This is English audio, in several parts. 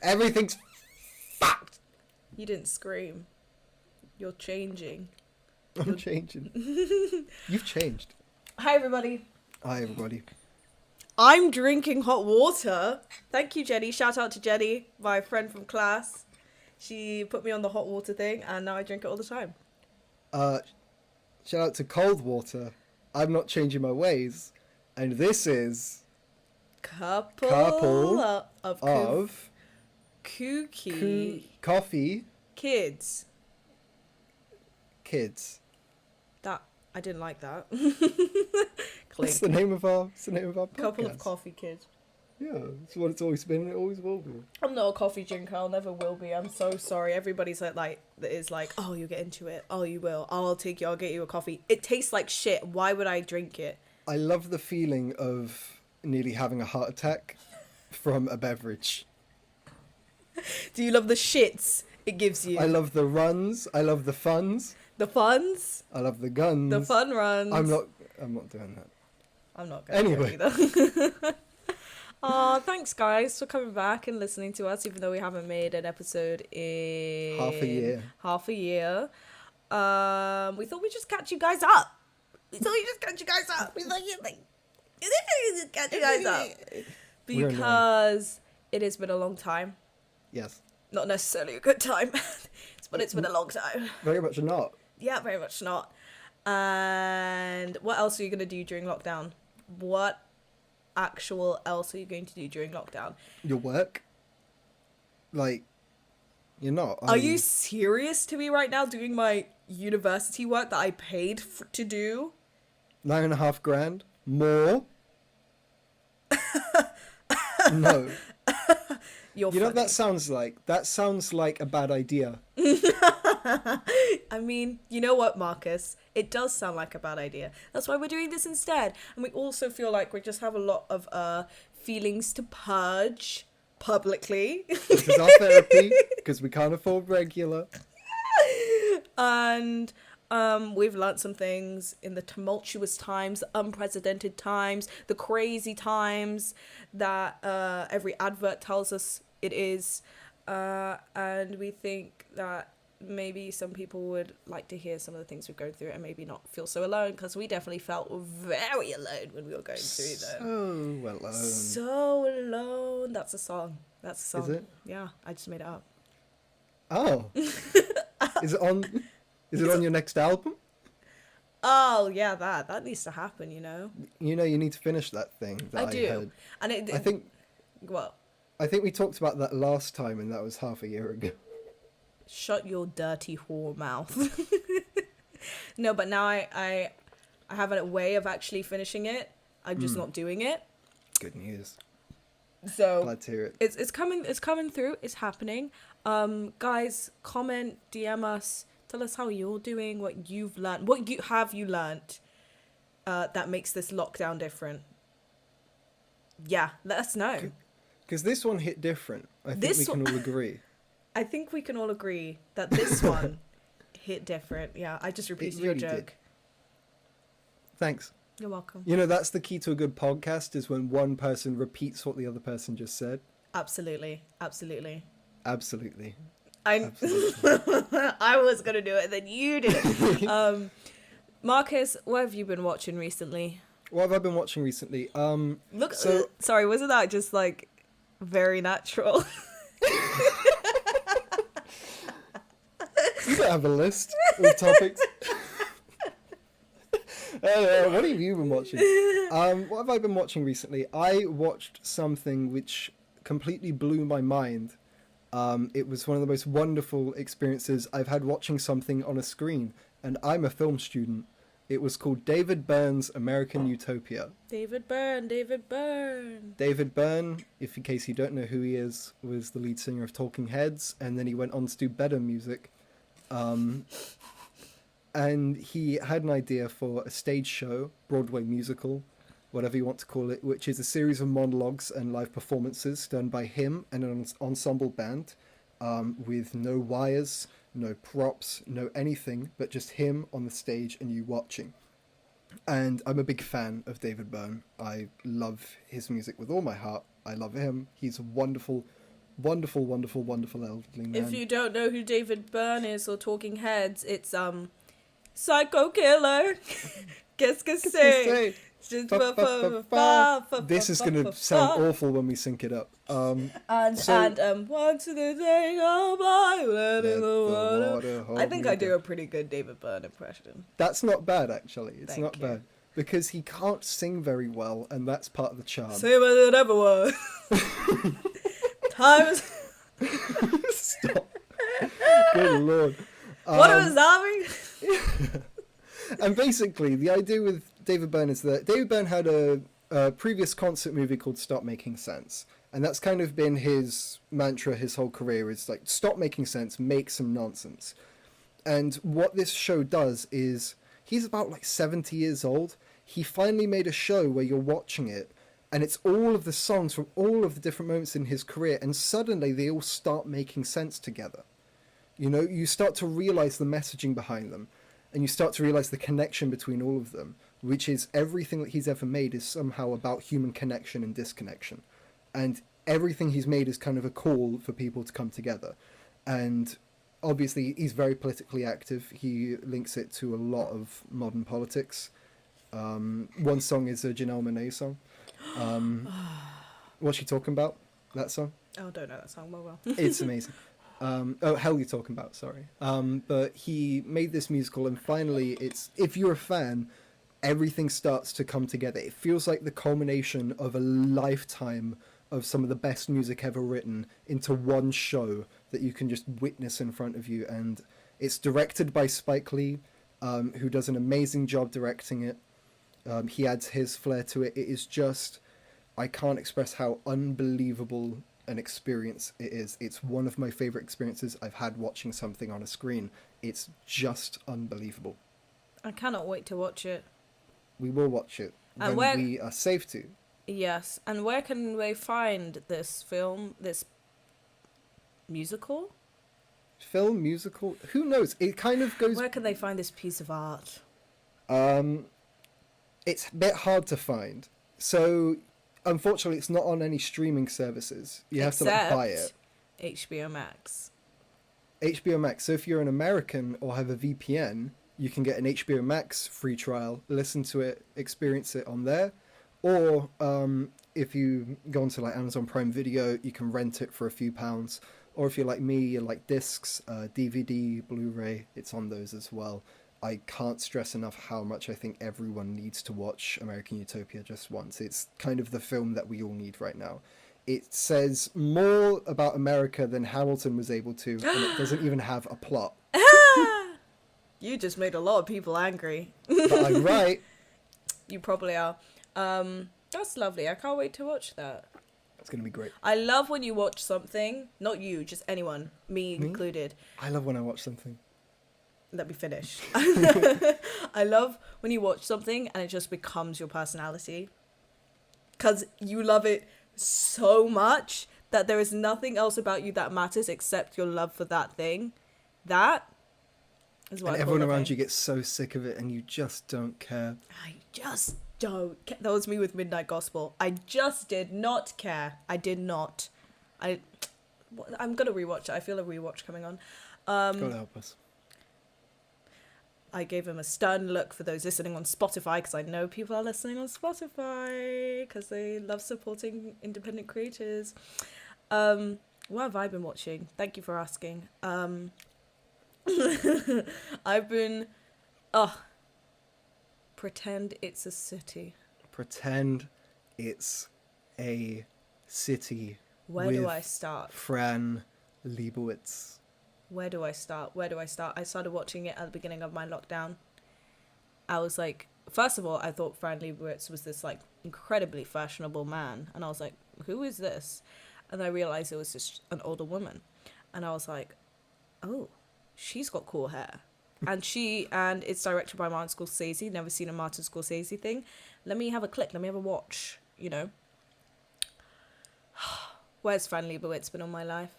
Everything's fucked. You didn't scream. You're changing. I'm changing. You've changed. Hi, everybody. Hi, everybody. I'm drinking hot water. Thank you, Jenny. Shout out to Jenny, my friend from class. She put me on the hot water thing, and now I drink it all the time. Shout out to cold water. I'm not changing my ways. And this is... Couple of kooky coffee kids. Kids. That I didn't like that. What's the name of our podcast? Couple of coffee kids. Yeah, it's what it's always been. It always will be. I'm not a coffee drinker. I'll never will be. I'm so sorry. Everybody's like, oh, you'll get into it. Oh, you will. I'll take you. I'll get you a coffee. It tastes like shit. Why would I drink it? I love the feeling of nearly having a heart attack from a beverage. Do you love the shits it gives you? I love the runs. I love the funs. The funs. I love the guns. The fun runs. I'm not doing that. I'm not going to anyway. either. Thanks guys for coming back and listening to us, even though we haven't made an episode in half a year. We thought we'd just catch you guys up. Because it has been a long time. Yes. Not necessarily a good time, but it's been a long time. Very much not. Yeah, very much not. And what else are you going to do during lockdown? What actual else are you going to do during lockdown? Your work? Like, you're not. Are you serious to me right now doing my university work that I paid to do? $9,500 more? No. You're you know funny. that sounds like a bad idea. I mean, you know what, Marcus? It does sound like a bad idea. That's why we're doing this instead. And we also feel like we just have a lot of feelings to purge publicly. This is our therapy, because we can't afford regular. And we've learnt some things in the tumultuous times, the unprecedented times, the crazy times that every advert tells us it is. And we think that maybe some people would like to hear some of the things we're going through and maybe not feel so alone, because we definitely felt very alone when we were going through them. So alone. So alone. That's a song. Is it? Yeah, I just made it up. Oh. Is it on your next album? Oh yeah, that needs to happen, you know. You know, you need to finish that thing that I do. heard. And I think well, I think we talked about that last time, and that was half a year ago. shut your dirty whore mouth. No, but now I have a way of actually finishing it. I'm just not doing it. Good news. So Glad to hear it. it's coming through. It's happening. Guys, comment, DM us. Tell us how you're doing, what you've learned. What have you learned that makes this lockdown different? Yeah, let us know. Because this one hit different. I think we can all agree. I think we can all agree that this one hit different. Yeah, I just repeated your joke. Did. Thanks. You're welcome. You know, that's the key to a good podcast, is when one person repeats what the other person just said. Absolutely. Absolutely. I was gonna do it, and then you did it. Marcus, what have you been watching recently? What have I been watching recently? Sorry, wasn't that just like very natural? You don't have a list of topics. What have you been watching? What have I been watching recently? I watched something which completely blew my mind. It was one of the most wonderful experiences I've had watching something on a screen, and I'm a film student. It was called David Byrne's American Utopia. David Byrne. David Byrne, if in case you don't know who he is, was the lead singer of Talking Heads, and then he went on to do better music. And he had an idea for a stage show, Broadway musical, whatever you want to call it, which is a series of monologues and live performances done by him and an ensemble band, with no wires, no props, no anything, but just him on the stage and you watching. And I'm a big fan of David Byrne. I love his music with all my heart. I love him. He's a wonderful, Wonderful, wonderful, wonderful elderly man. If you don't know who David Byrne is or Talking Heads, it's Psycho Killer. Qu'est-ce que c'est? This is going to sound awful when we sync it up. And once the day go by, let the water. I think I do a pretty good David Byrne impression. That's not bad, actually. It's Thank not you. bad. Because he can't sing very well, and that's part of the charm. Same as it ever was. Times. Stop. Good lord. What was that? And basically, the idea with David Byrne is that David Byrne had a previous concert movie called Stop Making Sense. And that's kind of been his mantra his whole career, is like, stop making sense, make some nonsense. And what this show does is, he's about like 70 years old. He finally made a show where you're watching it, and it's all of the songs from all of the different moments in his career, and suddenly they all start making sense together. You know, you start to realize the messaging behind them, and you start to realize the connection between all of them, which is everything that he's ever made is somehow about human connection and disconnection. And everything he's made is kind of a call for people to come together. And obviously, he's very politically active. He links it to a lot of modern politics. One song is a Janelle Monáe song. What's she talking about? That song? Oh, I don't know that song well. It's amazing. Hell You Talking About, sorry. But he made this musical, and finally, it's, if you're a fan, everything starts to come together. It feels like the culmination of a lifetime of some of the best music ever written into one show that you can just witness in front of you. And it's directed by Spike Lee, who does an amazing job directing it. He adds his flair to it. It is just, I can't express how unbelievable an experience it is. It's one of my favorite experiences I've had watching something on a screen. It's just unbelievable. I cannot wait to watch it. We will watch it And when we are safe to. Yes, and where can we find this film, this musical? Film, musical, who knows? It kind of goes... Where can they find this piece of art? It's a bit hard to find. So, unfortunately, it's not on any streaming services. You have to buy it. HBO Max. HBO Max. So if you're an American or have a VPN, you can get an HBO Max free trial, listen to it, experience it on there. Or if you go onto like Amazon Prime Video, you can rent it for a few pounds. Or if you're like me, you like discs, DVD, Blu-ray, it's on those as well. I can't stress enough how much I think everyone needs to watch American Utopia just once. It's kind of the film that we all need right now. It says more about America than Hamilton was able to, and it doesn't even have a plot. You just made a lot of people angry. But I'm right. You probably are. That's lovely. I can't wait to watch that. It's going to be great. I love when you watch something, not you, just anyone, me included. I love when I watch something. Let me finish. I love when you watch something and it just becomes your personality. Because you love it so much that there is nothing else about you that matters except your love for that thing. That is what And I everyone call around living. you gets so sick of it and you just don't care. I just don't care. That was me with Midnight Gospel. I just did not care. I did not. I'm going to rewatch it. I feel a rewatch coming on. God help us. I gave him a stern look for those listening on Spotify, because I know people are listening on Spotify because they love supporting independent creators. What have I been watching? Thank you for asking. I've been... Pretend It's a City. Pretend It's a City. Where do I start? Fran Lebowitz. Where do I start? I started watching it at the beginning of my lockdown. I was like, first of all, I thought Fran Lebowitz was this like incredibly fashionable man. And I was like, who is this? And I realized it was just an older woman. And I was like, oh, she's got cool hair. And it's directed by Martin Scorsese. Never seen a Martin Scorsese thing. Let me have a click. Let me have a watch, you know. Where's Fran Lebowitz been all my life?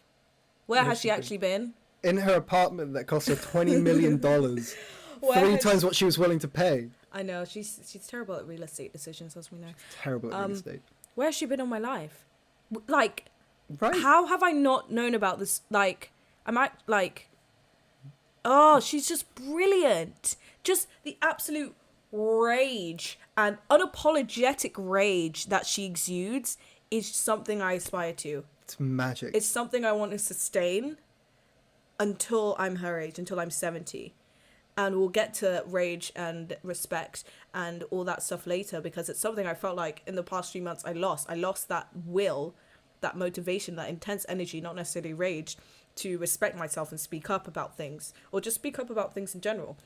Where has she actually been? In her apartment that cost her $20 million. 3 times what she was willing to pay. I know, she's terrible at real estate decisions, as we know. Terrible at real estate. Where has she been all my life? Like, Right. How have I not known about this? Like, I'm at, like, oh, she's just brilliant. Just the absolute rage and unapologetic rage that she exudes is something I aspire to. It's magic. It's something I want to sustain until I'm her age, until I'm 70. And we'll get to rage and respect and all that stuff later, because it's something I felt like in the past 3 months I lost. I lost that will, that motivation, that intense energy, not necessarily rage, to respect myself and speak up about things, or just speak up about things in general,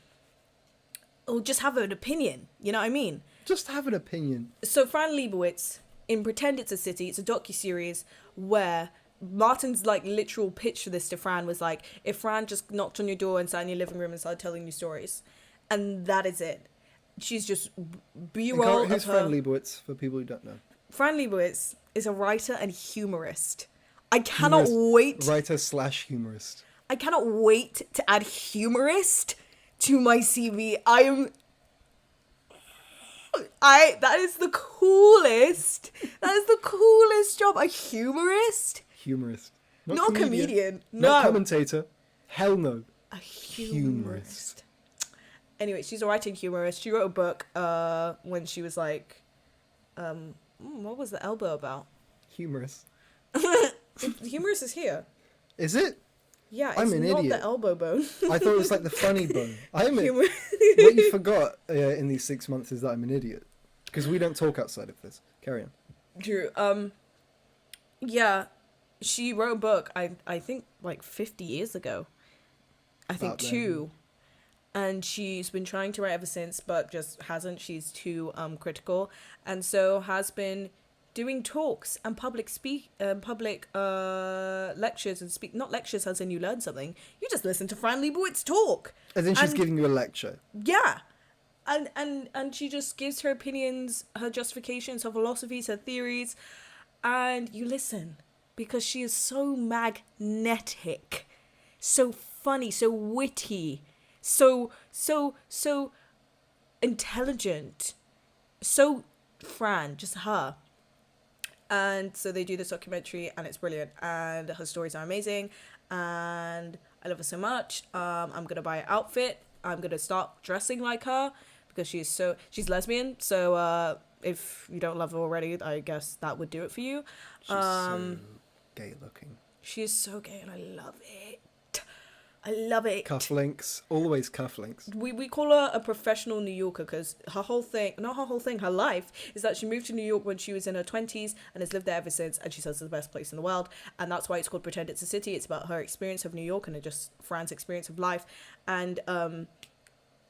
or just have an opinion. You know what I mean? Just have an opinion. So Fran Lebowitz in Pretend It's a City, it's a docuseries where Martin's like literal pitch for this to Fran was like, if Fran just knocked on your door and sat in your living room and started telling you stories, and that is it. She's just B-roll of her. Who's Fran Lebowitz, for people who don't know? Fran Lebowitz is a writer and humorist. I cannot wait. Writer/humorist. I cannot wait to add humorist to my CV. That is the coolest. That is the coolest job. A humorist? Humorist. Not comedian. Not No. commentator. Hell no. A humorist. Anyway, she's a writing humorist. She wrote a book when she was like, what was the elbow about? Humorist. The humorist is here. Is it? Yeah, it's I'm an not idiot. the elbow bone. I thought it was like the funny bone. I'm Humor- What you forgot in these 6 months is that I'm an idiot. Because we don't talk outside of this. Carry on. Drew, yeah, she wrote a book, I think like 50 years ago. I think About then. 2. And she's been trying to write ever since, but just hasn't. She's too critical, and so has been doing talks and public lectures and not lectures as in you learn something. You just listen to Fran Lebowitz talk. And then she's giving you a lecture. Yeah. And she just gives her opinions, her justifications, her philosophies, her theories, and you listen, because she is so magnetic, so funny, so witty, so intelligent, so Fran, just her. And so they do this documentary, and it's brilliant, and her stories are amazing, and I love her so much. I'm gonna buy an outfit. I'm gonna start dressing like her, because she's lesbian. So if you don't love her already, I guess that would do it for you. She's so gay looking. She is so gay, and I love it. I love it. Cufflinks. Always cufflinks. We call her a professional New Yorker, because her life is that she moved to New York when she was in her 20s and has lived there ever since, and she says it's the best place in the world, and that's why it's called Pretend It's a City. It's about her experience of New York and just Fran's experience of life. And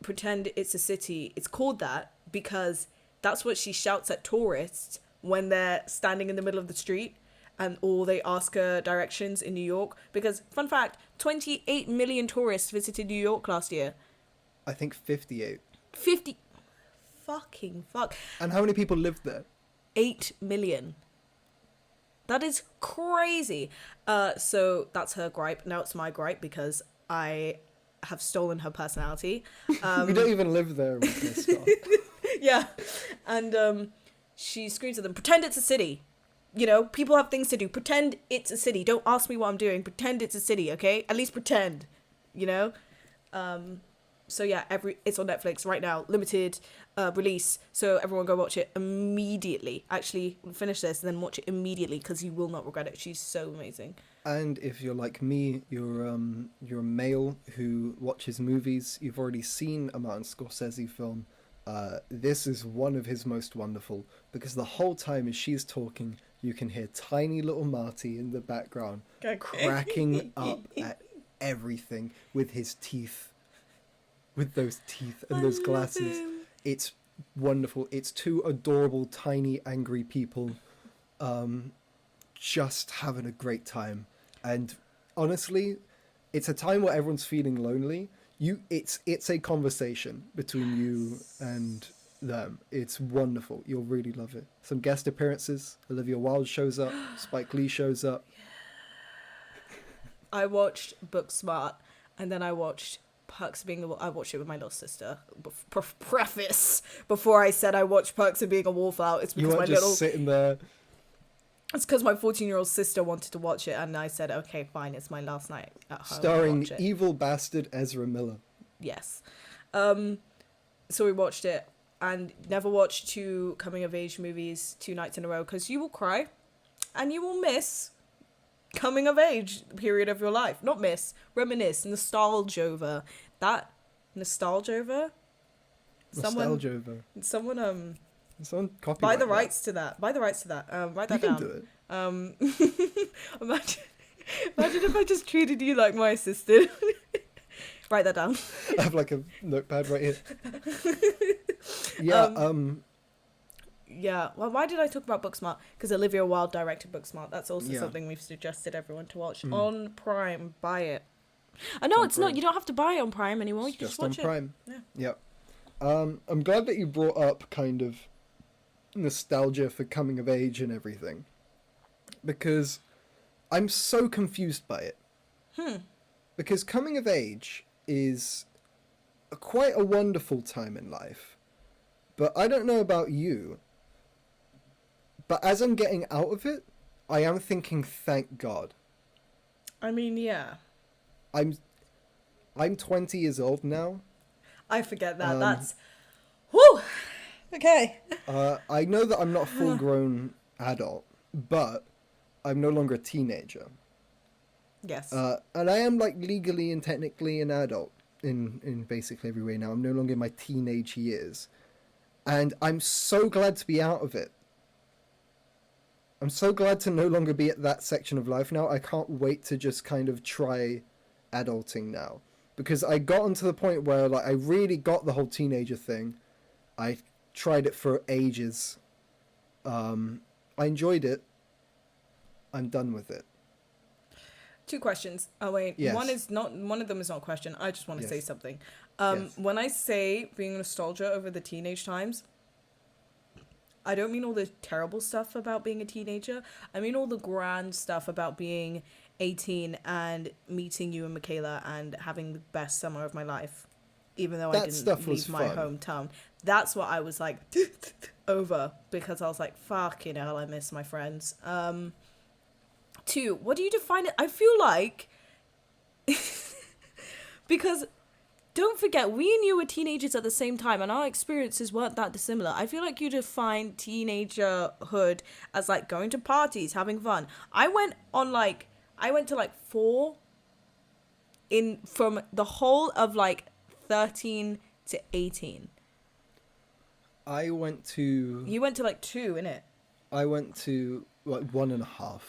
Pretend It's a City, it's called that because that's what she shouts at tourists when they're standing in the middle of the street and or they ask her directions in New York. Because, fun fact, 28 million tourists visited New York last year. I think 58. 50. Fucking fuck. And how many people lived there? 8 million. That is crazy. So that's her gripe. Now it's my gripe because I have stolen her personality. We don't even live there with this stuff. Yeah. And she screams at them, pretend it's a city. You know, people have things to do. Pretend it's a city. Don't ask me what I'm doing. Pretend it's a city, okay? At least pretend, you know? So yeah, it's on Netflix right now. Limited release. So everyone go watch it immediately. Actually, finish this and then watch it immediately because you will not regret it. She's so amazing. And if you're like me, you're a male who watches movies. You've already seen a Martin Scorsese film. This is one of his most wonderful, because the whole time as she's talking, you can hear tiny little Marty in the background cracking up at everything with his teeth. With those teeth and those glasses. It's wonderful. It's two adorable, tiny, angry people just having a great time. And honestly, it's a time where everyone's feeling lonely. It's a conversation between you and them. It's wonderful. You'll really love it. Some guest appearances. Olivia Wilde shows up. Spike Lee shows up. I watched Booksmart, and then I watched Perks of Being a I watched it with my little sister. Preface before I said I watched Perks of Being a Wallflower. It's You because weren't my just little sitting there. It's because my 14-year-old sister wanted to watch it, and I said, okay, fine, it's my last night at home. Starring watch it. evil bastard Ezra Miller. Yes. So we watched it, and never watched 2 coming-of-age movies 2 nights in a row, because you will cry, and you will miss coming-of-age period of your life. Not miss, reminisce, nostalgia over. That nostalgia over? Someone Copyright buy the that. rights to that. Buy the rights to that. Write that You down. can do it. Imagine if I just treated you like my assistant. Write that down. I have like a notepad right here. Yeah. Yeah. Well, why did I talk about Booksmart? Because Olivia Wilde directed Booksmart. That's also Yeah. something we've suggested everyone to watch on Prime. Buy it. I It's know on it's not. Prime. You don't have to buy it on Prime anymore. It's You can just just watch on it. Prime. Yeah. Yep. I'm glad that you brought up kind of nostalgia for coming of age and everything, because I'm so confused by it. Because coming of age is quite a wonderful time in life, but I don't know about you, but as I'm getting out of it, I am thinking, thank God. I mean, yeah. I'm 20 years old now. I forget that. That's. Whew! Okay. I know that I'm not a full-grown adult, but I'm no longer a teenager. Yes. And I am like legally and technically an adult in basically every way now. I'm no longer in my teenage years. And I'm so glad to be out of it. I'm so glad to no longer be at that section of life now. I can't wait to just kind of try adulting now. Because I got onto the point where like I really got the whole teenager thing. I tried it for ages. I enjoyed it. I'm done with it. 2 questions. Oh wait, Yes. one of them is not a question. I just want to say Yes. something. Yes. When I say being nostalgia over the teenage times, I don't mean all the terrible stuff about being a teenager. I mean all the grand stuff about being 18 and meeting you and Michaela and having the best summer of my life, even though I That didn't stuff was leave my fun. hometown. That's what I was like over, because I was like, fucking hell, I miss my friends. 2, what do you define it? I feel like because don't forget, we and you were teenagers at the same time, and our experiences weren't that dissimilar. I feel like you define teenagerhood as like going to parties, having fun. I went to like 4 from the whole of like 13 to 18. I went to... You went to like 2, innit? I went to like 1.5.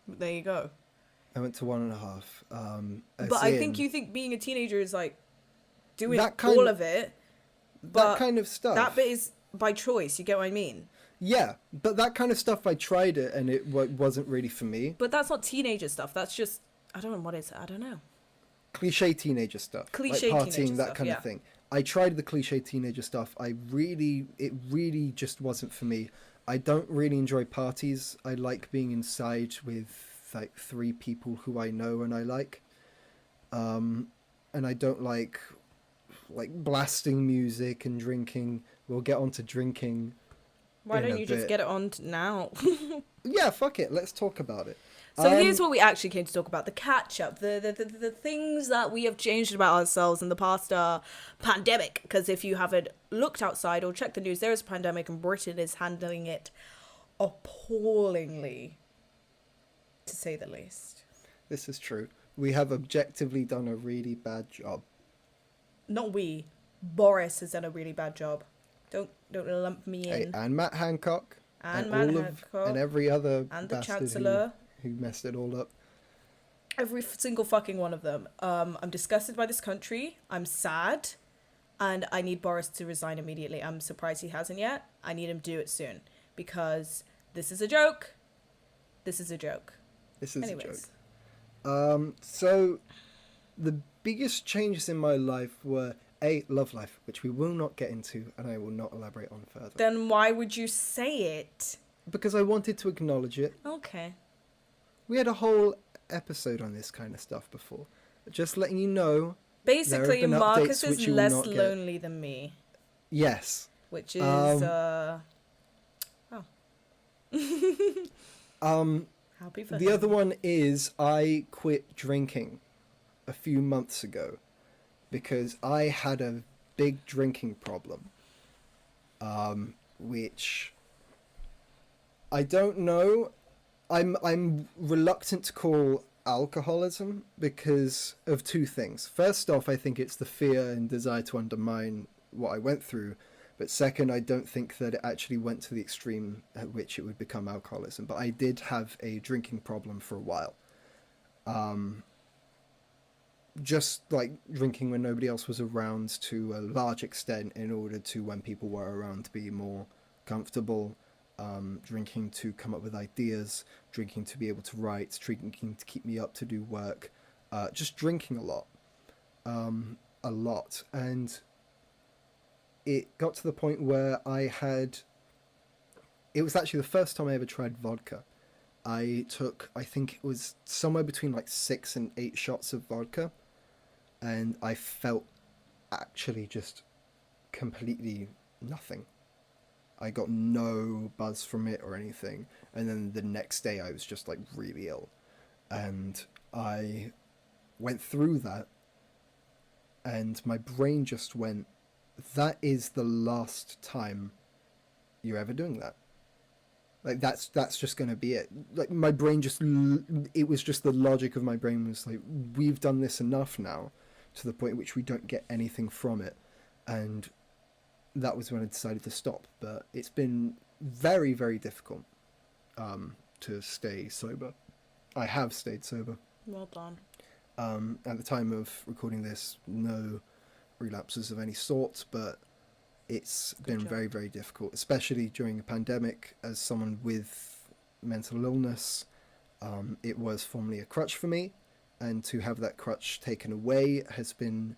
There you go. I went to 1.5. But I think you think being a teenager is like doing That kind all of- of it. that But kind of stuff. that bit is by choice. You get what I mean? Yeah, but that kind of stuff, I tried it and it wasn't really for me. But that's not teenager stuff. That's just, I don't know what is it. I don't know. Cliche teenager stuff. Cliche like partying, teenager that stuff, kind yeah. of thing. I tried the cliche teenager stuff. It really just wasn't for me. I don't really enjoy parties. I like being inside with like 3 people who I know and I like. And I don't like blasting music and drinking. We'll get on to drinking. Why in don't a you just bit. get it on now? Yeah, fuck it. Let's talk about it. So here's what we actually came to talk about: the catch up, the things that we have changed about ourselves in the past pandemic. Because if you haven't looked outside or checked the news, there is a pandemic and Britain is handling it appallingly, to say the least. This is true. We have objectively done a really bad job. Not we. Boris has done a really bad job. Don't lump me Hey, in. and Matt Hancock. And Matt Hancock. And every other And the bastard Chancellor. who messed it all up. Every single fucking one of them. I'm disgusted by this country. I'm sad. And I need Boris to resign immediately. I'm surprised he hasn't yet. I need him to do it soon. Because this is a joke. This is a joke. This is Anyways. a joke. So the biggest changes in my life were love life, which we will not get into and I will not elaborate on further. Then why would you say it? Because I wanted to acknowledge it. Okay. We had a whole episode on this kind of stuff before. Just letting you know. Basically, been Marcus updates which is you will less not get. lonely than me. Yes. Which is, Happy for The him. other one is I quit drinking a few months ago because I had a big drinking problem, which I don't know. I'm reluctant to call alcoholism because of two things. First off, I think it's the fear and desire to undermine what I went through. But second, I don't think that it actually went to the extreme at which it would become alcoholism. But I did have a drinking problem for a while. Just like drinking when nobody else was around to a large extent in order to, when people were around, to be more comfortable. Drinking to come up with ideas, drinking to be able to write, drinking to keep me up to do work, just drinking a lot. And it got to the point where it was actually the first time I ever tried vodka. I think it was somewhere between like 6 and 8 shots of vodka, and I felt actually just completely nothing. I got no buzz from it or anything. And then the next day I was just like really ill. And I went through that, and my brain just went, that is the last time you're ever doing that. Like that's just going to be it. Like my brain it was just the logic of my brain was like, we've done this enough now to the point at which we don't get anything from it. And that was when I decided to stop. But it's been very, very difficult to stay sober. I have stayed sober. Well done. At the time of recording this, no relapses of any sort, but it's been very, very difficult, especially during a pandemic. As someone with mental illness, it was formerly a crutch for me, and to have that crutch taken away has been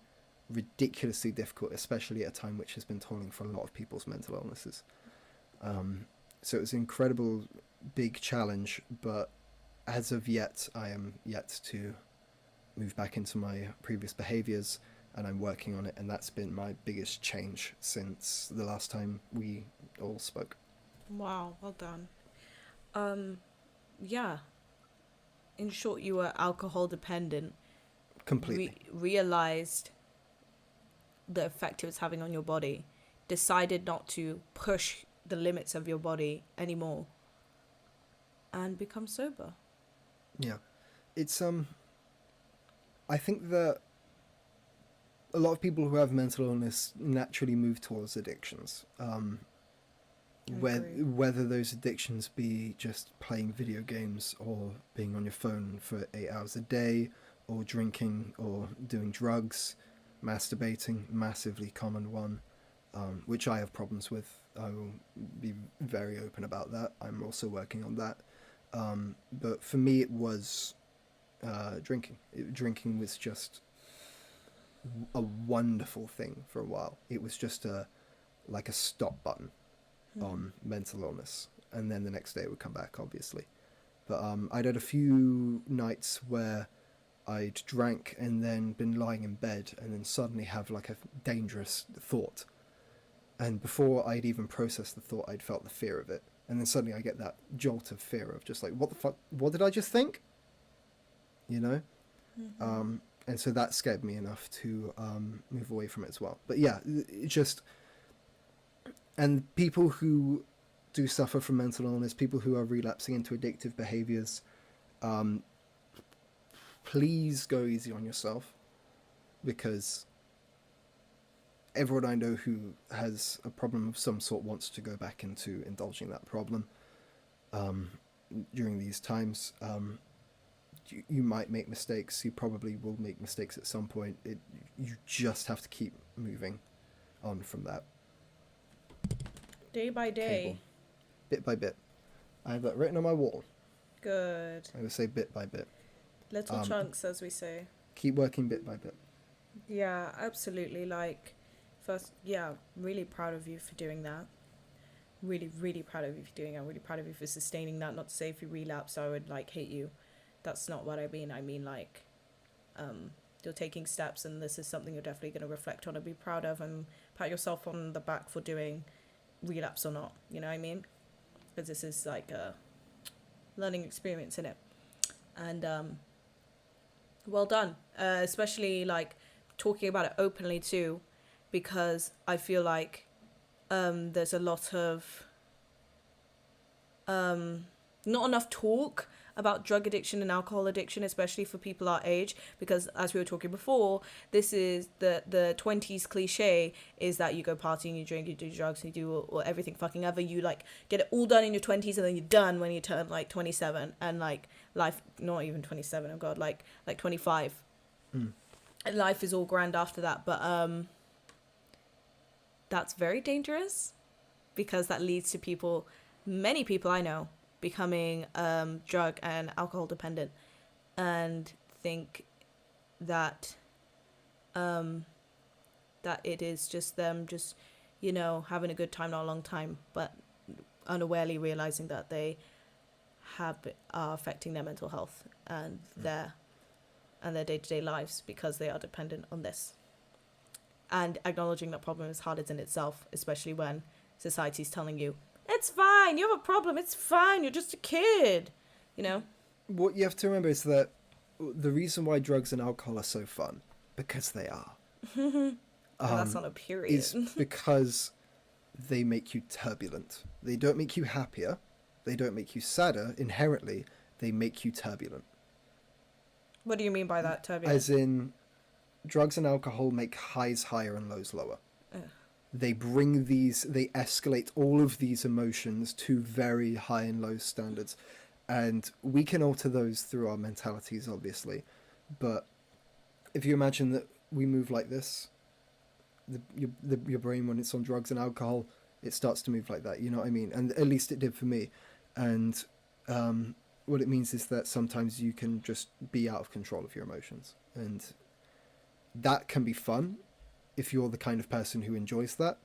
ridiculously difficult, especially at a time which has been tolling for a lot of people's mental illnesses. So it was an incredible big challenge, but as of yet, I am yet to move back into my previous behaviours, and I'm working on it, and that's been my biggest change since the last time we all spoke. Wow, well done. Yeah. In short, you were alcohol dependent. Completely. Realized the effect it was having on your body. Decided not to push the limits of your body anymore. And become sober. Yeah. It's, I think that a lot of people who have mental illness naturally move towards addictions. Whether those addictions be just playing video games or being on your phone for 8 hours a day, or drinking or doing drugs, masturbating, massively common one, which I have problems with. I will be very open about that. I'm also working on that. But for me, it was drinking. Drinking was just a wonderful thing for a while. It was just like a stop button on mental illness, and then the next day it would come back, obviously. But I'd had a few nights where I'd drank and then been lying in bed and then suddenly have like a dangerous thought, and before I'd even processed the thought, I'd felt the fear of it, and then suddenly I get that jolt of fear of just like, what the fuck, what did I just think, you know? And so that scared me enough to move away from it as well. But yeah, it just, and people who do suffer from mental illness, people who are relapsing into addictive behaviors, please go easy on yourself, because everyone I know who has a problem of some sort wants to go back into indulging that problem during these times. You might make mistakes. You probably will make mistakes at some point. You just have to keep moving on from that. Day by day. Cable. Bit by bit. I have that written on my wall. Good. I would say bit by bit. Little chunks, as we say. Keep working bit by bit. Yeah, absolutely. Like, first, yeah, really proud of you for doing that. Really, really proud of you for doing that. Really proud of you for sustaining that. Not to say if you relapse, I would, like, hate you. That's not what I mean. I mean, like, you're taking steps, and this is something you're definitely going to reflect on and be proud of, and pat yourself on the back for doing relapse or not. You know what I mean? Because this is, like, learning experience in it. And well done, especially like talking about it openly too, because I feel like there's a lot of not enough talk about drug addiction and alcohol addiction, especially for people our age, because as we were talking before, this is the 20s cliche is that you go partying, you drink, you do drugs, you do or everything fucking ever, you like get it all done in your 20s and then you're done when you turn like 27, and like life, not even 27, oh god, like 25. And life is all grand after that. But that's very dangerous, because that leads to people, many people I know, becoming drug and alcohol dependent, and think that that it is just them just, you know, having a good time, not a long time, but unawarely realizing that they are affecting their mental health and their day-to-day lives because they are dependent on this. And acknowledging that problem is hard in itself, especially when society's telling you, it's fine, you have a problem, it's fine, you're just a kid, you know? What you have to remember is that the reason why drugs and alcohol are so fun, because they are. That's not a period. Is because they make you turbulent. They don't make you happier. They don't make you sadder inherently. They make you turbulent. What do you mean by that, turbulent? As in, drugs and alcohol make highs higher and lows lower. They escalate all of these emotions to very high and low standards. And we can alter those through our mentalities, obviously. But if you imagine that we move like this, your brain, when it's on drugs and alcohol, it starts to move like that. You know what I mean? And at least it did for me. And what it means is that sometimes you can just be out of control of your emotions. And that can be fun if you're the kind of person who enjoys that,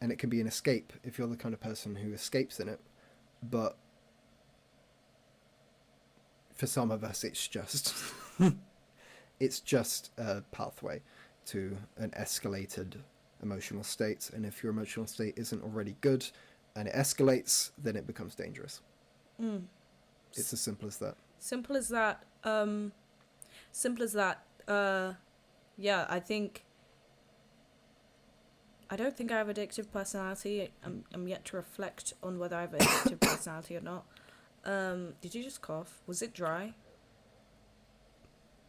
and it can be an escape if you're the kind of person who escapes in it. But for some of us, it's just it's just a pathway to an escalated emotional state, and if your emotional state isn't already good and it escalates, then it becomes dangerous. It's as simple as that. Simple as that. Yeah, I don't think I have addictive personality. I'm yet to reflect on whether I have addictive personality or not. Did you just cough? Was it dry?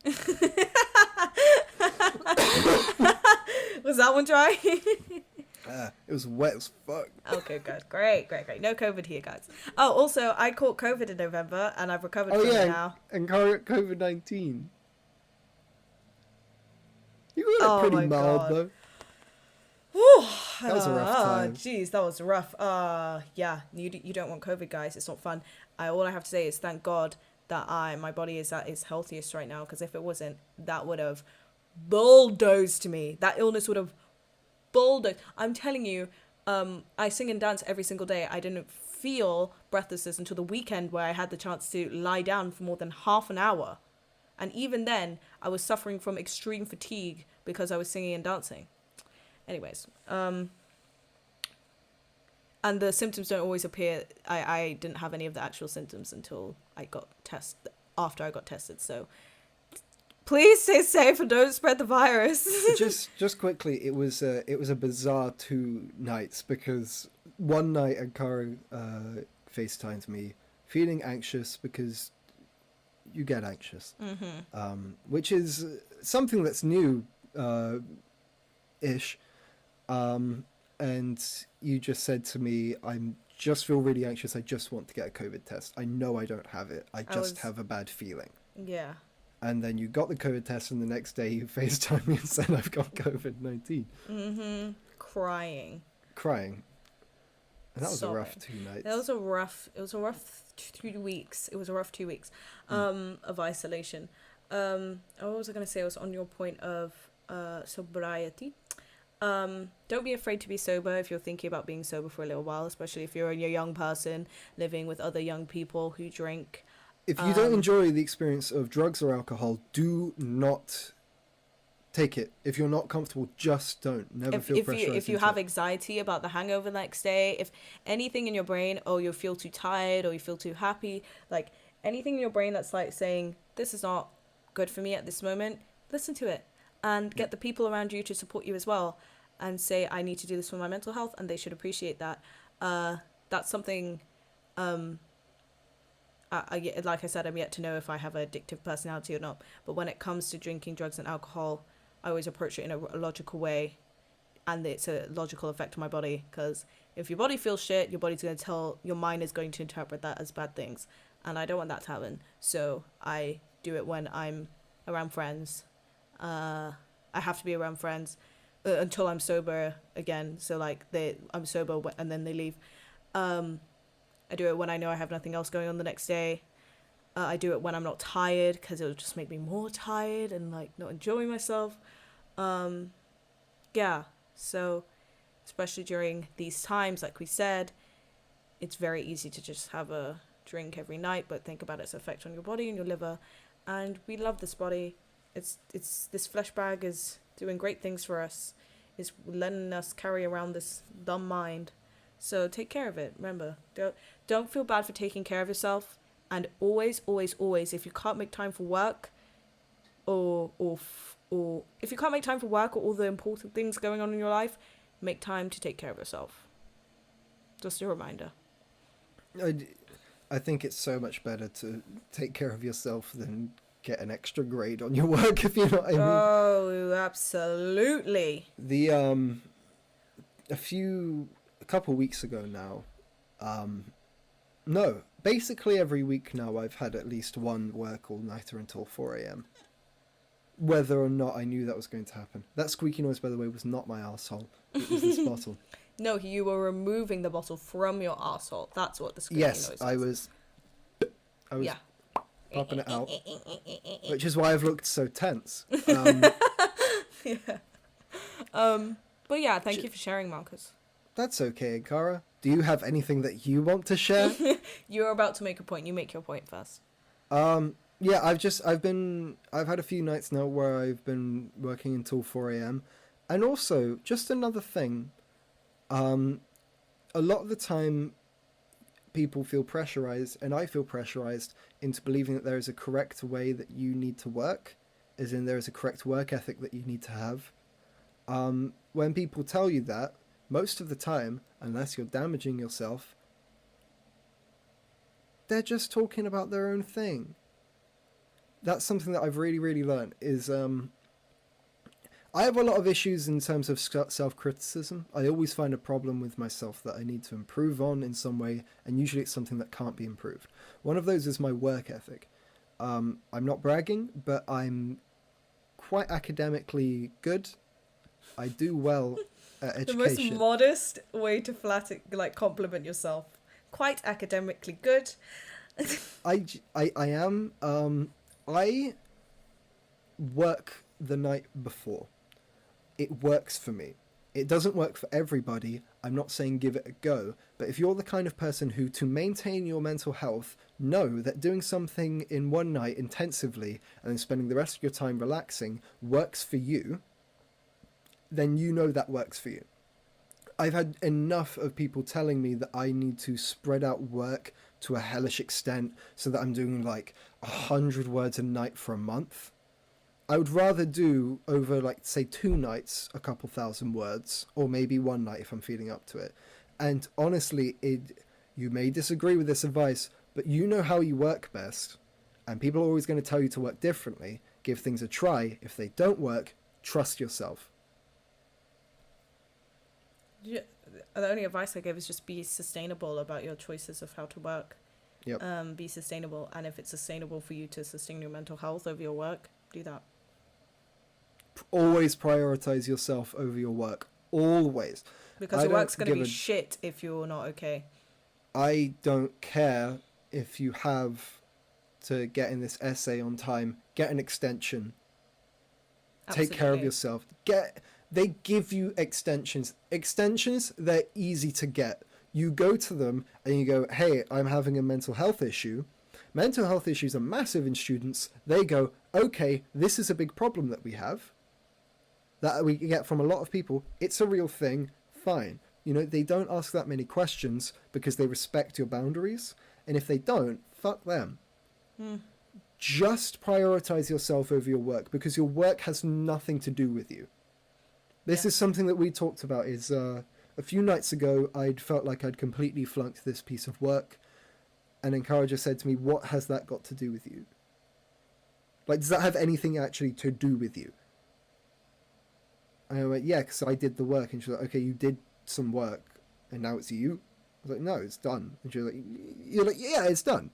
Was that one dry? It was wet as fuck. Okay, good. Great. No COVID here, guys. Oh, also, I caught COVID in November, and I've recovered from it now. And COVID-19. You got it pretty mild, though. Whew. That was a rough time. Jeez, that was rough. Yeah, you don't want COVID, guys. It's not fun. All I have to say is thank God that my body is at its healthiest right now, because if it wasn't, that would have bulldozed me. That illness would have bulldozed. I'm telling you, I sing and dance every single day. I didn't feel breathlessness until the weekend, where I had the chance to lie down for more than half an hour. And even then, I was suffering from extreme fatigue because I was singing and dancing. Anyways, and the symptoms don't always appear. I didn't have any of the actual symptoms until after I got tested. So please stay safe and don't spread the virus. just quickly, it was a bizarre 2 nights, because one night Nkara FaceTimed me feeling anxious, because you get anxious, which is something that's new ish. And you just said to me, I'm just feel really anxious. I just want to get a COVID test. I know I don't have it. I just have a bad feeling. Yeah. And then you got the COVID test, and the next day you FaceTimed me and said, I've got COVID-19. Crying. And that was a rough 2 nights. It was a rough 2 weeks. It was a rough 2 weeks of isolation. What was I going to say? I was on your point of sobriety. Don't be afraid to be sober if you're thinking about being sober for a little while, especially if you're a young person living with other young people who drink. If you don't enjoy the experience of drugs or alcohol, do not take it. If you're not comfortable, just don't. Never feel pressurized. If you into have it. anxiety about the hangover the next day, if anything in your brain, oh, you feel too tired or you feel too happy, like anything in your brain that's like saying this is not good for me at this moment, listen to it and get the people around you to support you as well, and say I need to do this for my mental health, and they should appreciate that. That's something. Like I said, I'm yet to know if I have an addictive personality or not. But when it comes to drinking drugs and alcohol, I always approach it in a logical way, and it's a logical effect on my body. Because if your body feels shit, your body's going to your mind is going to interpret that as bad things, and I don't want that to happen. So I do it when I'm around friends. I have to be around friends until I'm sober again. So like I'm sober and then they leave. I do it when I know I have nothing else going on the next day. I do it when I'm not tired, because it'll just make me more tired and like not enjoy myself. Yeah, so especially during these times, like we said, it's very easy to just have a drink every night, but think about its effect on your body and your liver. And we love this body. It's this flesh bag is doing great things for us. It's letting us carry around this dumb mind. So take care of it. Remember, don't feel bad for taking care of yourself. And always, always, always, if you can't make time for work, or if you can't make time for work or all the important things going on in your life, make time to take care of yourself. Just a reminder. I think it's so much better to take care of yourself than get an extra grade on your work, if you know what I mean. Oh, absolutely. A couple weeks ago now, no, basically every week now I've had at least one work all-nighter until 4 a.m. Whether or not I knew that was going to happen. That squeaky noise, by the way, was not my arsehole. It was this bottle. No, you were removing the bottle from your arsehole. That's what the squeaky noise is. I was yeah. popping it out, which is why I've looked so tense. Yeah. But yeah, thank you for sharing, Marcus. That's okay, Nkara. Do you have anything that you want to share? You're about to make a point. You make your point first. Yeah, I've had a few nights now where I've been working until 4 a.m. And also, just another thing, a lot of the time people feel pressurized, and I feel pressurized into believing that there is a correct way that you need to work, as in there is a correct work ethic that you need to have. When people tell you that, most of the time, unless you're damaging yourself, they're just talking about their own thing. That's something that I've really, really learned is, I have a lot of issues in terms of self-criticism. I always find a problem with myself that I need to improve on in some way, and usually it's something that can't be improved. One of those is my work ethic. I'm not bragging, but I'm quite academically good. I do well at education. The most modest way to compliment yourself. Quite academically good. I am. I work the night before. It works for me. It doesn't work for everybody. I'm not saying give it a go. But if you're the kind of person who, to maintain your mental health, know that doing something in one night intensively and then spending the rest of your time relaxing works for you, then you know that works for you. I've had enough of people telling me that I need to spread out work to a hellish extent so that I'm doing like 100 words a night for a month. I would rather do over, like, say 2 nights, a couple thousand words, or maybe one night if I'm feeling up to it. And honestly, you may disagree with this advice, but you know how you work best, and people are always going to tell you to work differently. Give things a try. If they don't work, trust yourself. Yeah, the only advice I give is just be sustainable about your choices of how to work. Yep. Be sustainable, and if it's sustainable for you to sustain your mental health over your work, do that. Always prioritize yourself over your work. Always. Because your work's going to be shit if you're not okay. I don't care if you have to get in this essay on time. Get an extension. Absolutely. Take care of yourself. They give you extensions. Extensions, they're easy to get. You go to them and you go, hey, I'm having a mental health issue. Mental health issues are massive in students. They go, okay, this is a big problem that we have. that we get from a lot of people. It's a real thing. Fine. You know, they don't ask that many questions because they respect your boundaries. And if they don't, fuck them. Just prioritize yourself over your work, because your work has nothing to do with you. This is something that we talked about. Is a few nights ago, I'd felt like I'd completely flunked this piece of work. And Nkara just said to me, what has that got to do with you? Like, does that have anything actually to do with you? And I went, yeah, because I did the work. And she was like, okay, you did some work, and now it's you? I was like, no, it's done. And she was like, you're like, yeah, it's done.